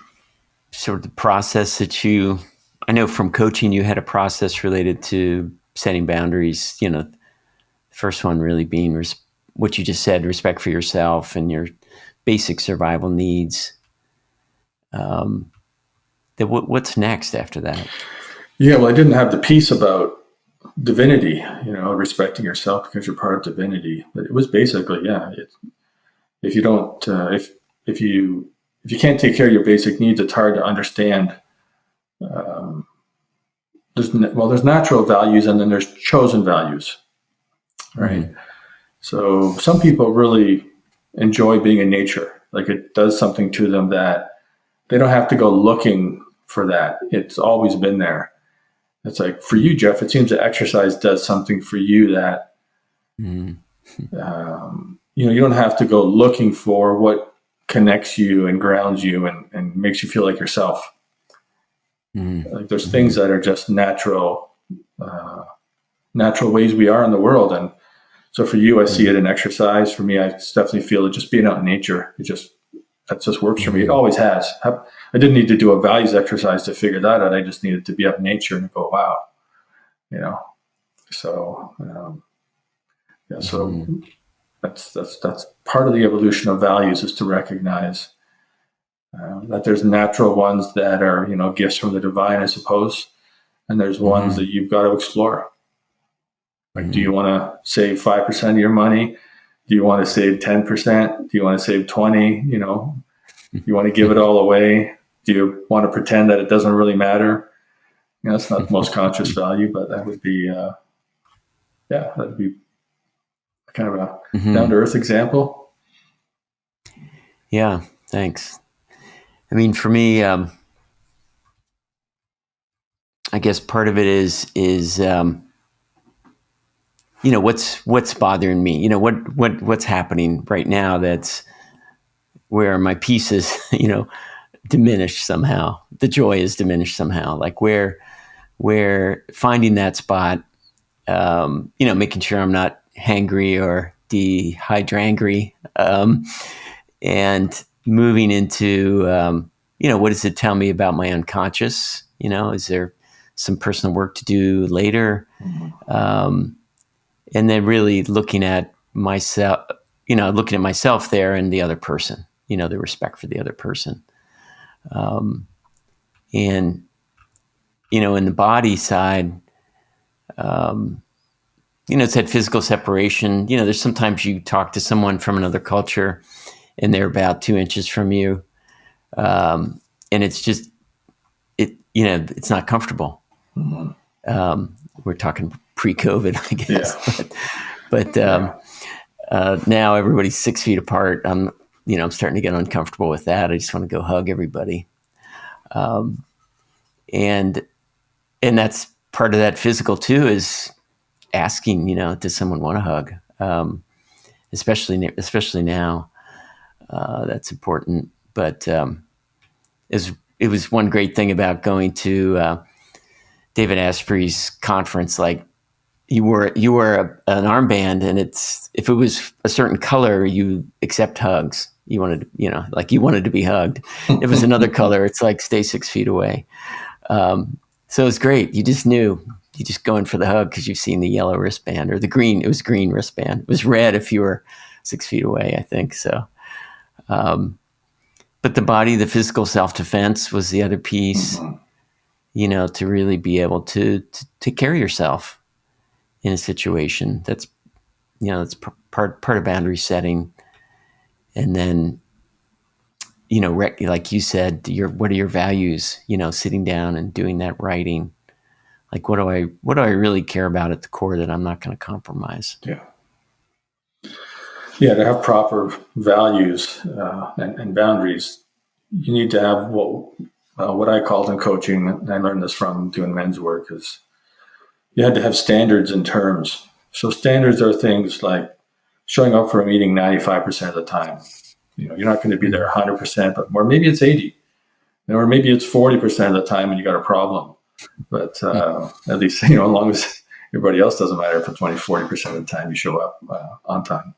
sort of the process that I know from coaching, you had a process related to setting boundaries. The first one really being what you just said, respect for yourself and your basic survival needs. What's next after that? Yeah, well, I didn't have the piece about divinity, respecting yourself because you're part of divinity. But it was basically, if you don't, if you can't take care of your basic needs, it's hard to understand. There's natural values, and then there's chosen values, right? Mm-hmm. So some people really enjoy being in nature. Like, it does something to them that they don't have to go looking for that. It's always been there. It's like, for you, Jeff, it seems that exercise does something for you that, you don't have to go looking for what connects you and grounds you and makes you feel like yourself. Like, there's things that are just natural ways we are in the world. And so for you, I see it in exercise. For me, I definitely feel that just being out in nature, that just works for me. It always has. I didn't need to do a values exercise to figure that out. I just needed to be out in nature and go, wow, So, so that's part of the evolution of values, is to recognize that there's natural ones that are, gifts from the divine, I suppose. And there's ones that you've got to explore. Like, do you want to save 5% of your money? Do you want to save 10%? Do you want to save 20? You want to give it all away? Do you want to pretend that it doesn't really matter? It's not the most conscious value, but that would be, that'd be kind of a down to earth example. Yeah, thanks. I mean, for me, I guess part of it is what's bothering me. What's happening right now that's where my peace is, diminished somehow. The joy is diminished somehow. Like, where finding that spot, making sure I'm not hangry or dehydrangry, and moving into, what does it tell me about my unconscious? Is there some personal work to do later? And then really looking at myself, there and the other person, the respect for the other person. And, in the body side, it's that physical separation. There's sometimes you talk to someone from another culture and they're about 2 inches from you. And it's just, it's not comfortable. We're talking pre-COVID, I guess. Yeah. But now everybody's 6 feet apart. I'm starting to get uncomfortable with that. I just want to go hug everybody. And that's part of that physical too, is asking, does someone want to hug? Especially now, that's important. But it was one great thing about going to David Asprey's conference. Like, you wore an armband, and if it was a certain color, you accept hugs. You wanted, you wanted to be hugged. If it was another color, it's like, stay 6 feet away. So it's great. You just knew. You just go in for the hug because you've seen the yellow wristband, or the green. It was green wristband. It was red if you were 6 feet away, I think. So, but the body, the physical self-defense was the other piece, to really be able to take care of yourself in a situation. That's, that's part of boundary setting. And then, like you said, what are your values, sitting down and doing that writing. Like, what do I really care about at the core that I'm not going to compromise? Yeah, to have proper values and boundaries, you need to have what I called in coaching, and I learned this from doing men's work, is you had to have standards and terms. So standards are things like showing up for a meeting 95% of the time. You're not going to be there 100%, or maybe it's 80, or maybe it's 40% of the time and you got a problem. But at least, as long as everybody else doesn't matter for 20-40% of the time you show up on time.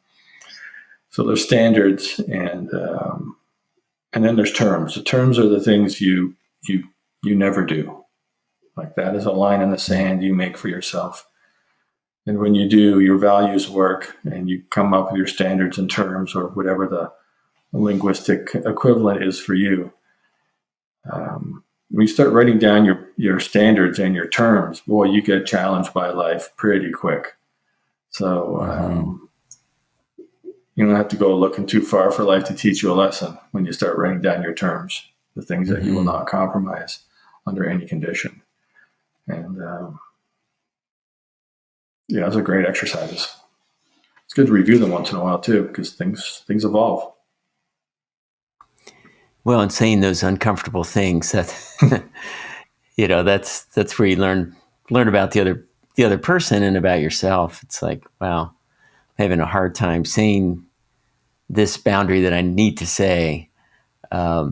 So there's standards, and then there's terms. The terms are the things you never do. Like, that is a line in the sand you make for yourself. And when you do your values work and you come up with your standards and terms, or whatever the linguistic equivalent is for you, when you start writing down your standards and your terms, boy, you get challenged by life pretty quick. So you don't have to go looking too far for life to teach you a lesson when you start writing down your terms, the things that you will not compromise under any condition. And those are great exercises. It's good to review them once in a while too, because things evolve. Well, and saying those uncomfortable things, that that's where you learn about the other person and about yourself. It's like, wow, I'm having a hard time saying this boundary that I need to say. I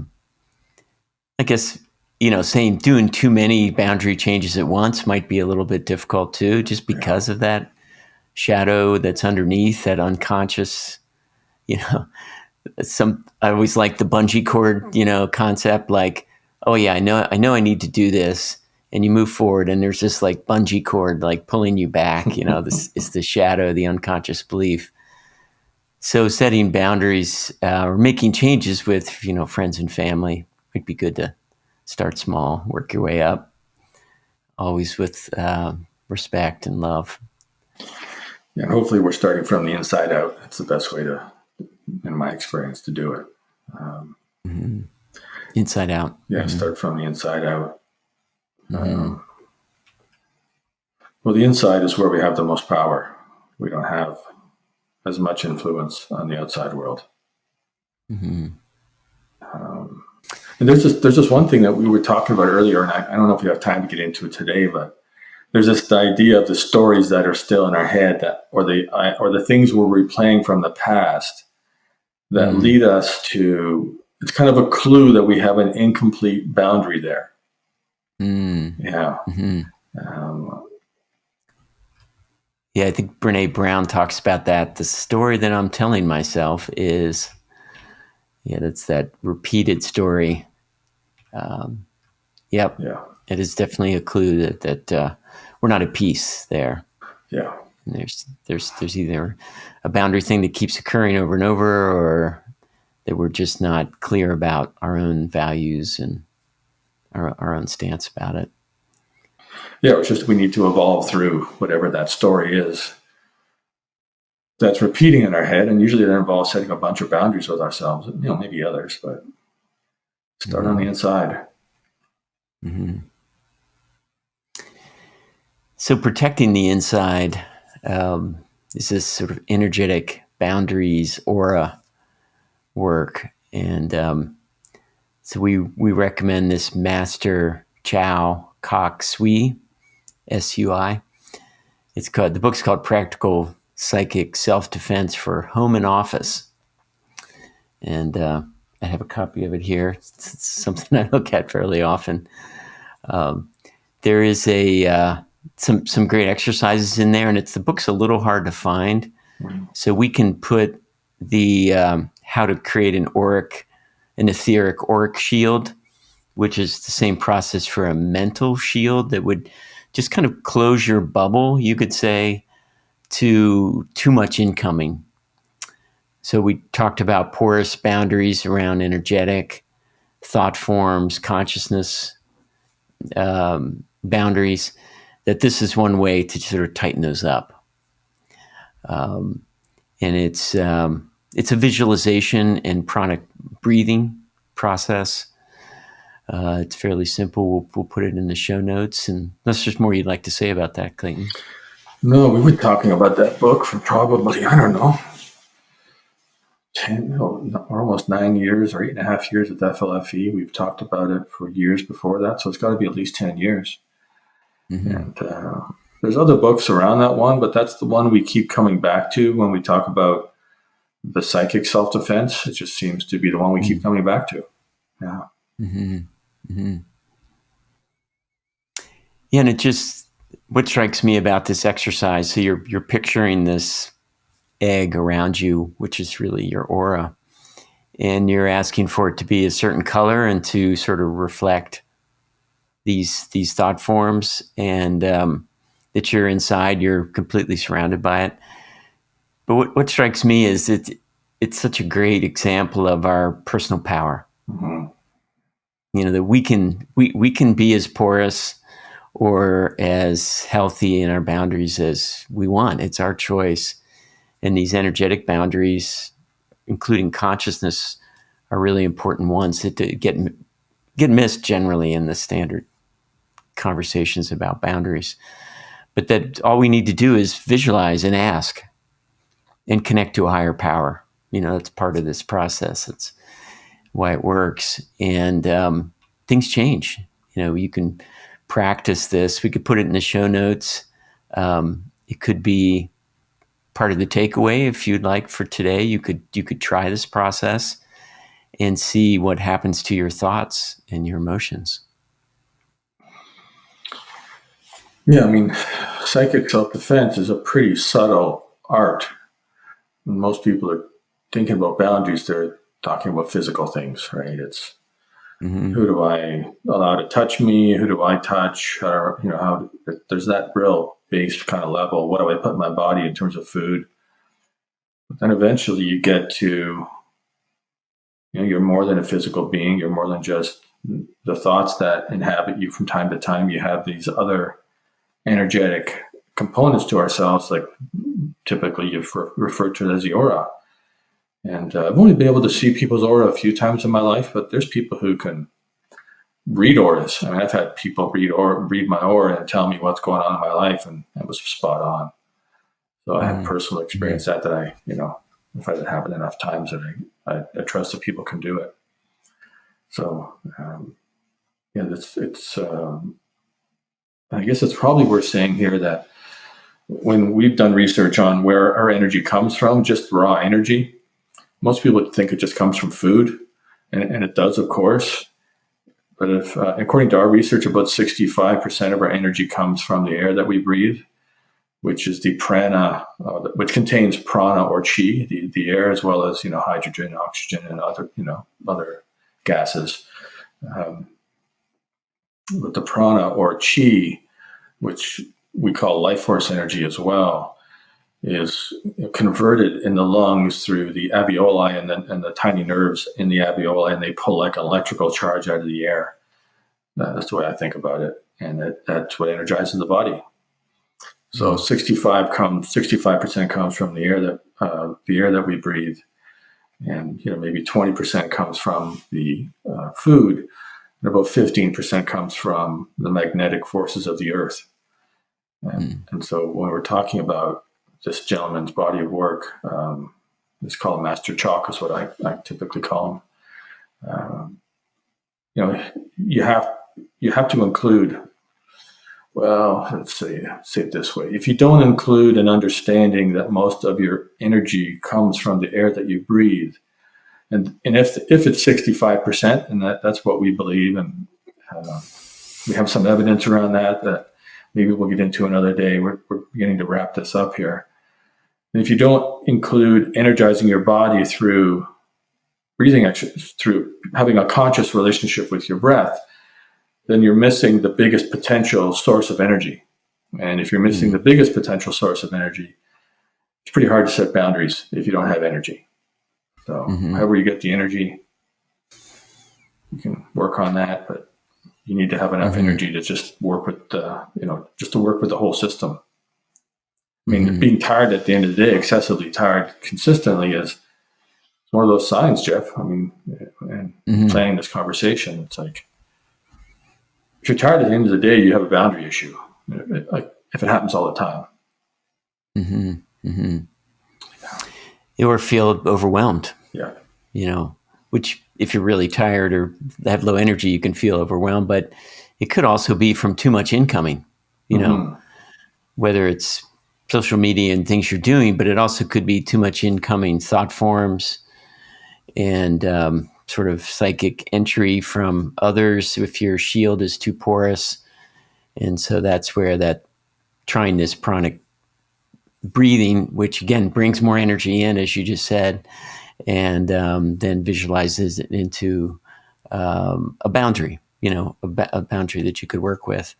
guess, doing too many boundary changes at once might be a little bit difficult too, just because of that shadow that's underneath, that unconscious, I always like the bungee cord, concept, like, oh yeah, I know I need to do this. And you move forward and there's this like bungee cord, like pulling you back, this is the shadow, the unconscious belief. So setting boundaries, or making changes with, friends and family, might be good to start small, work your way up, always with respect and love. Yeah, hopefully we're starting from the inside out. That's the best way to, in my experience, to do it. Inside out. Yeah, start from the inside out. Well, the inside is where we have the most power. We don't have as much influence on the outside world. And there's this one thing that we were talking about earlier, and I don't know if we have time to get into it today, but there's this idea of the stories that are still in our head, or the things we're replaying from the past that lead us to. It's kind of a clue that we have an incomplete boundary there. Yeah. Yeah, I think Brene Brown talks about that. The story that I'm telling myself is, that's that repeated story. Yep. Yeah. It is definitely a clue that we're not at peace there. Yeah. And there's either a boundary thing that keeps occurring over and over, or that we're just not clear about our own values and our own stance about it. Yeah, it's just we need to evolve through whatever that story is that's repeating in our head, and usually that involves setting a bunch of boundaries with ourselves, maybe others, but start on the inside. So protecting the inside is this sort of energetic boundaries aura work, and so we recommend this Master Choa Kok Sui, SUI. The book's called Practical Psychic Self-Defense for Home and Office. And I have a copy of it here. It's something I look at fairly often. There is some great exercises in there, and the book's a little hard to find. So we can put the how to create an etheric auric shield, which is the same process for a mental shield that would just kind of close your bubble, you could say, to too much incoming. So we talked about porous boundaries around energetic, thought forms, consciousness boundaries, that this is one way to sort of tighten those up. And it's a visualization and pranic breathing process. It's fairly simple. We'll put it in the show notes. And unless there's more you'd like to say about that, Clayton. No, we were talking about that book for probably, I don't know, 10, or almost 9 years or 8.5 years at FLFE. We've talked about it for years before that, so it's got to be at least 10 years. And there's other books around that one, but that's the one we keep coming back to when we talk about the psychic self-defense. It just seems to be the one we keep coming back to. Yeah. Yeah, and it just What strikes me about this exercise, so you're picturing this egg around you, which is really your aura, and you're asking for it to be a certain color and to sort of reflect these thought forms, and that you're inside, you're completely surrounded by it. But what strikes me is it's such a great example of our personal power. Mm-hmm. That we can be as porous or as healthy in our boundaries as we want. It's our choice. And these energetic boundaries, including consciousness, are really important ones that get missed generally in the standard conversations about boundaries. But that all we need to do is visualize and ask and connect to a higher power. That's part of this process. It's why it works. And things change. You can practice this. We could put it in the show notes. It could be part of the takeaway if you'd like for today. You could try this process and see what happens to your thoughts and your emotions. Yeah, I mean, psychic self-defense is a pretty subtle art. When most people are thinking about boundaries, they're talking about physical things, right? It's who do I allow to touch me? Who do I touch? How there's that real base kind of level. What do I put in my body in terms of food? But then eventually you get to, you're more than a physical being. You're more than just the thoughts that inhabit you from time to time. You have these other energetic components to ourselves, like typically you've referred to it as the aura. And I've only been able to see people's aura a few times in my life, but there's people who can read auras. I mean, I've had people read my aura and tell me what's going on in my life, and it was spot on. So I have personal experience that I, if it happened enough times, that I trust that people can do it. So it's I guess it's probably worth saying here that when we've done research on where our energy comes from, just raw energy, most people would think it just comes from food, and it does, of course. But if, according to our research, about 65% of our energy comes from the air that we breathe, which is the prana, which contains prana or chi, the air, as well as hydrogen, oxygen, and other gases. But the prana or chi, which we call life force energy as well, is converted in the lungs through the alveoli and the tiny nerves in the alveoli, and they pull like an electrical charge out of the air. That's the way I think about it, and that's what energizes the body. So 65% comes from the air that we breathe, and maybe 20% comes from the food, and about 15% comes from the magnetic forces of the earth. And so when we're talking about this gentleman's body of work, it's called Master Choa, is what I typically call him. You have to include. Well, let's say it this way: if you don't include an understanding that most of your energy comes from the air that you breathe, and if it's 65%, and that's what we believe, and we have some evidence around that maybe we'll get into another day. We're beginning to wrap this up here. And if you don't include energizing your body through breathing actions, through having a conscious relationship with your breath, then you're missing the biggest potential source of energy. And if you're missing the biggest potential source of energy, it's pretty hard to set boundaries if you don't have energy. So however you get the energy, you can work on that, but you need to have enough energy to just work with just to work with the whole system. I mean, being tired at the end of the day, excessively tired consistently, is one of those signs, Jeff. I mean, and planning this conversation, it's like, if you're tired at the end of the day, you have a boundary issue. Like if it happens all the time. Or feel overwhelmed. Yeah. Which if you're really tired or have low energy, you can feel overwhelmed, but it could also be from too much incoming, whether it's social media and things you're doing, but it also could be too much incoming thought forms and sort of psychic entry from others if your shield is too porous. And so that's where that trying this pranic breathing, which again brings more energy in, as you just said, and then visualizes it into a boundary, a boundary that you could work with.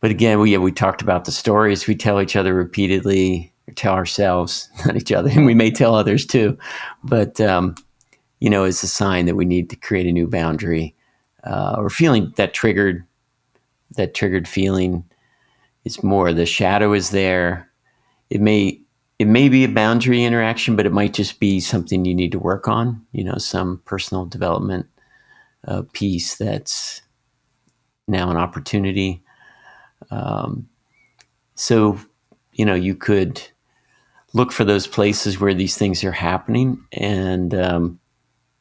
But again, we talked about the stories we tell each other repeatedly, or tell ourselves, not each other, and we may tell others too. But it's a sign that we need to create a new boundary, or feeling that triggered feeling. It's more the shadow is there. It may be a boundary interaction, but it might just be something you need to work on. Some personal development piece that's now an opportunity. So, you could look for those places where these things are happening, and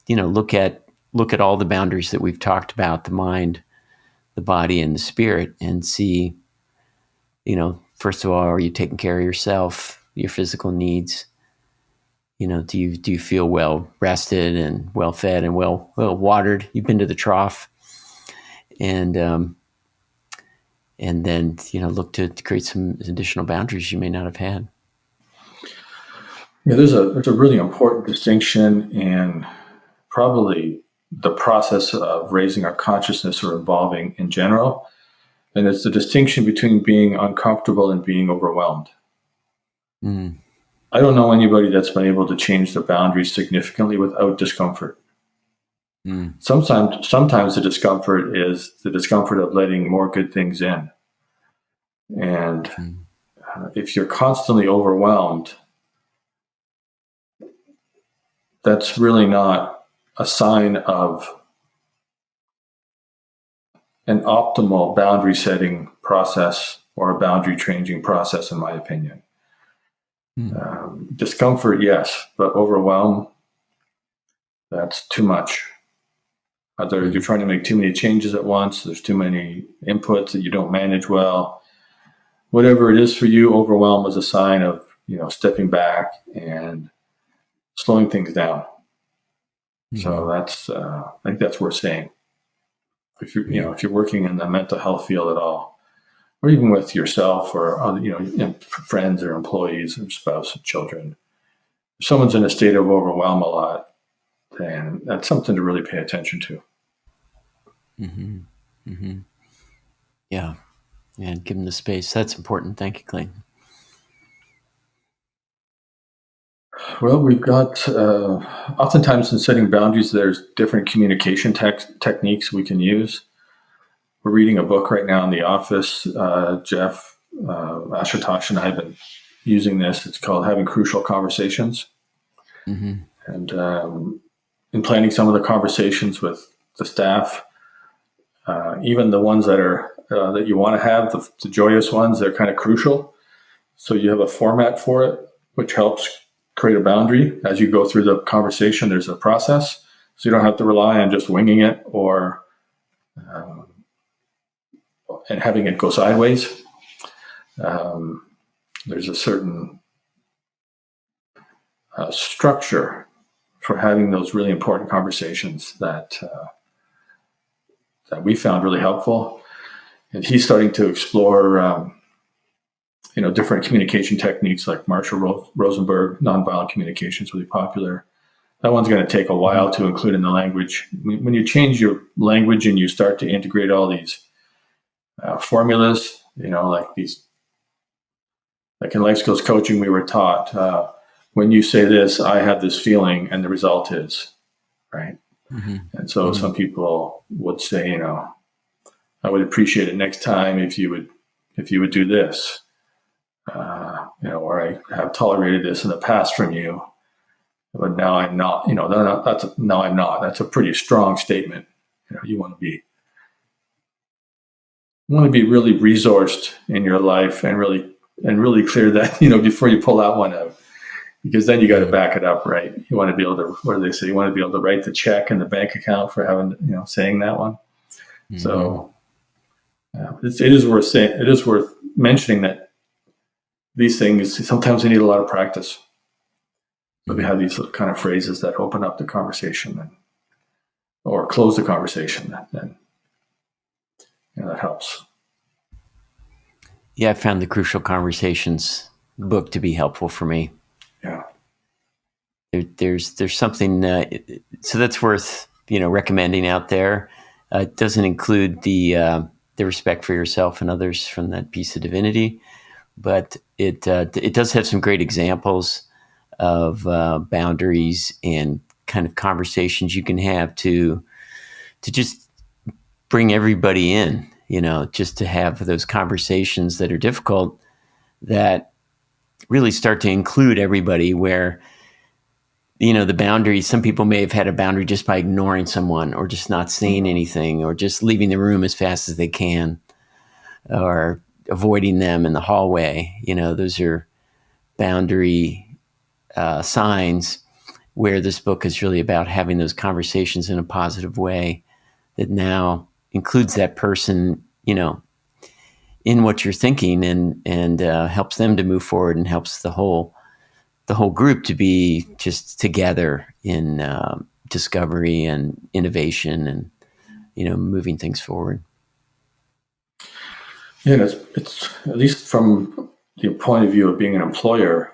look at all the boundaries that we've talked about: the mind, the body, and the spirit, and see. First of all, are you taking care of yourself, your physical needs? Do you feel well rested and well fed and well watered? You've been to the trough, and then look to create some additional boundaries you may not have had. Yeah, there's a really important distinction in probably the process of raising our consciousness or evolving in general, and it's the distinction between being uncomfortable and being overwhelmed. Mm. I don't know anybody that's been able to change their boundaries significantly without discomfort. Mm. Sometimes the discomfort is the discomfort of letting more good things in. And if you're constantly overwhelmed, that's really not a sign of an optimal boundary setting process or a boundary changing process, in my opinion. Discomfort, yes, but overwhelm, that's too much. Either you're trying to make too many changes at once, there's too many inputs that you don't manage well. Whatever it is for you, overwhelm is a sign of stepping back and slowing things down. So that's I think that's worth saying. If you're if you're working in the mental health field at all, or even with yourself or friends or employees or spouse or children, if someone's in a state of overwhelm a lot, then that's something to really pay attention to. Yeah, and give them the space. That's important. Thank you, Clayton. Well, we've got oftentimes in setting boundaries, there's different communication techniques we can use. We're reading a book right now in the office. Jeff, Ashutosh, and I have been using this. It's called Having Crucial Conversations. And in planning some of the conversations with the staff, even the ones that are that you want to have, the joyous ones, they're kind of crucial. So you have a format for it, which helps create a boundary. As you go through the conversation, there's a process. So you don't have to rely on just winging it or and having it go sideways. There's a certain structure for having those really important conversations that we found really helpful. And he's starting to explore, different communication techniques like Marshall Rosenberg. Nonviolent communication is really popular. That one's going to take a while to include in the language. When you change your language and you start to integrate all these formulas, like these, like in life skills coaching, we were taught, when you say this, I have this feeling, and the result is, right? And so some people would say, I would appreciate it next time if you would do this, or I have tolerated this in the past from you, but now I'm not. Now I'm not. That's a pretty strong statement. You want to be really resourced in your life and really clear that before you pull that one out, because then you got to back it up, right? You want to be able to. What do they say? You want to be able to write the check in the bank account for having saying that one. So it is worth saying. It is worth mentioning that these things sometimes they need a lot of practice. But we have these kind of phrases that open up the conversation or close the conversation. Then that helps. Yeah, I found the Crucial Conversations book to be helpful for me. Yeah. There's something, so that's worth recommending out there. It doesn't include the respect for yourself and others from that piece of divinity, but it does have some great examples of boundaries and kind of conversations you can have to just bring everybody in. Just to have those conversations that are difficult, that really start to include everybody, where the boundaries, some people may have had a boundary just by ignoring someone or just not saying anything or just leaving the room as fast as they can or avoiding them in the hallway. Those are boundary signs, where this book is really about having those conversations in a positive way that now includes that person, in what you're thinking, and helps them to move forward, and helps the whole group to be just together in discovery and innovation, and moving things forward. Yeah, it's at least from the point of view of being an employer,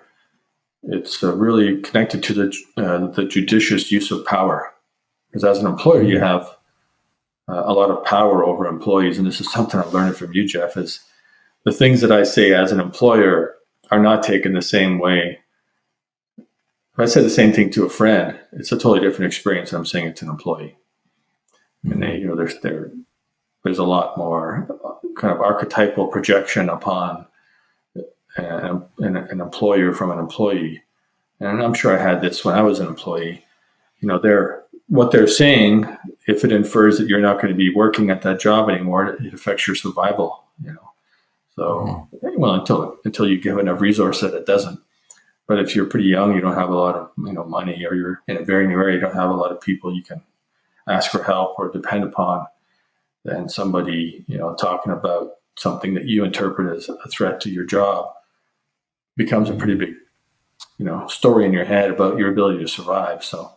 it's really connected to the judicious use of power. Because as an employer, you have a lot of power over employees, and this is something I'm learning from you, Jeff. Is the things that I say as an employer are not taken the same way. If I say the same thing to a friend, it's a totally different experience than I'm saying it to an employee. And there's a lot more kind of archetypal projection upon an employer from an employee. And I'm sure I had this when I was an employee. What they're saying, if it infers that you're not going to be working at that job anymore, it affects your survival. So well, until you give enough resource that it doesn't. But if you're pretty young, you don't have a lot of money, or you're in a very new area, you don't have a lot of people you can ask for help or depend upon, then somebody talking about something that you interpret as a threat to your job becomes a pretty big story in your head about your ability to survive. So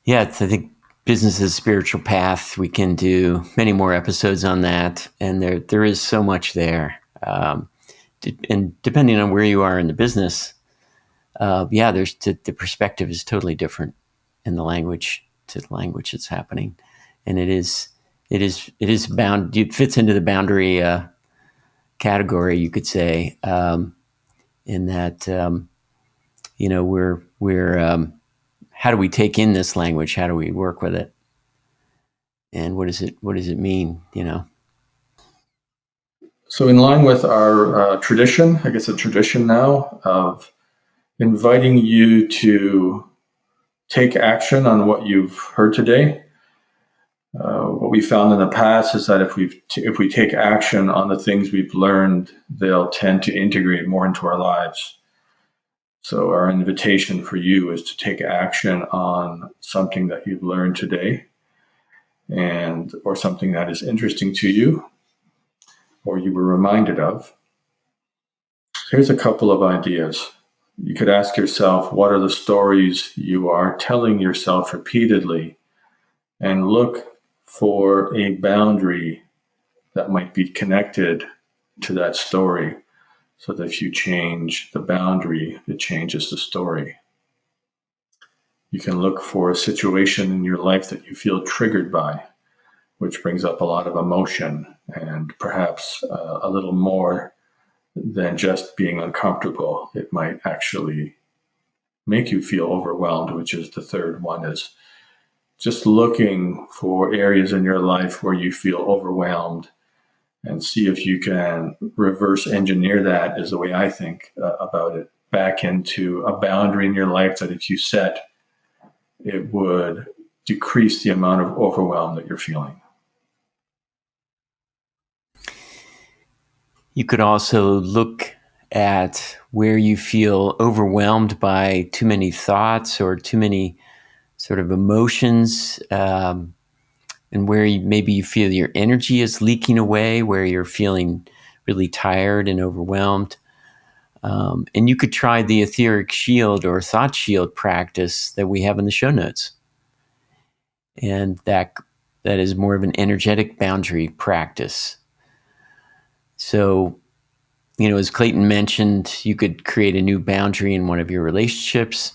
yeah, I think business is a spiritual path. We can do many more episodes on that, and there is so much there. And depending on where you are in the business, there's the perspective is totally different in the language to the language that's happening, and it is bound. It fits into the boundary category, you could say, in that we're how do we take in this language? How do we work with it? And what does it mean? So in line with our tradition, I guess a tradition now of inviting you to take action on what you've heard today. What we found in the past is that if we take action on the things we've learned, they'll tend to integrate more into our lives. So our invitation for you is to take action on something that you've learned today, or something that is interesting to you, or you were reminded of. Here's a couple of ideas. You could ask yourself, what are the stories you are telling yourself repeatedly? And look for a boundary that might be connected to that story, so that if you change the boundary, it changes the story. You can look for a situation in your life that you feel triggered by, which brings up a lot of emotion, and perhaps a little more than just being uncomfortable. It might actually make you feel overwhelmed, which is the third one, is just looking for areas in your life where you feel overwhelmed, and see if you can reverse engineer that, is the way I think about it, back into a boundary in your life that if you set, it would decrease the amount of overwhelm that you're feeling. You could also look at where you feel overwhelmed by too many thoughts or too many sort of emotions, and where maybe you feel your energy is leaking away, where you're feeling really tired and overwhelmed. And you could try the etheric shield or thought shield practice that we have in the show notes. And that that is more of an energetic boundary practice. So, as Clayton mentioned, you could create a new boundary in one of your relationships,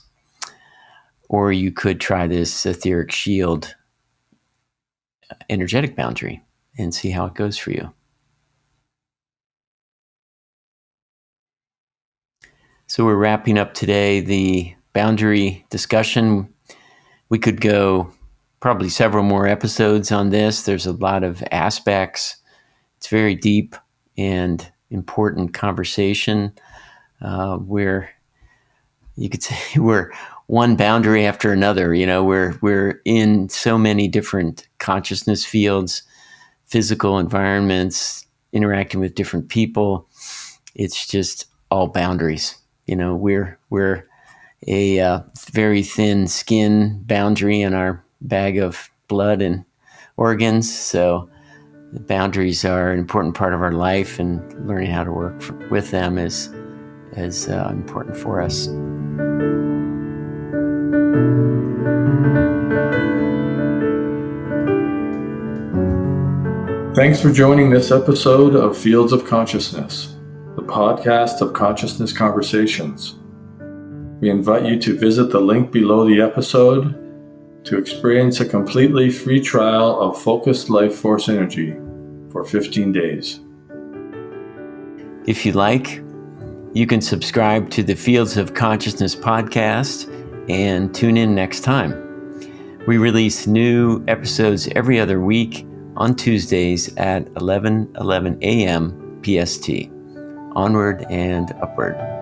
or you could try this etheric shield energetic boundary and see how it goes for you. So we're wrapping up today the boundary discussion. We could go probably several more episodes on this. There's a lot of aspects. It's very deep and important conversation where you could say we're one boundary after another. We're in so many different consciousness fields, physical environments, interacting with different people. It's just all boundaries. We're a very thin skin boundary in our bag of blood and organs. So the boundaries are an important part of our life, and learning how to work with them is important for us. Thanks for joining this episode of Fields of Consciousness, the podcast of consciousness conversations. We invite you to visit the link below the episode to experience a completely free trial of focused life force energy for 15 days. If you like, you can subscribe to the Fields of Consciousness podcast and tune in next time. We release new episodes every other week on Tuesdays at 11:11 a.m. PST. Onward and upward.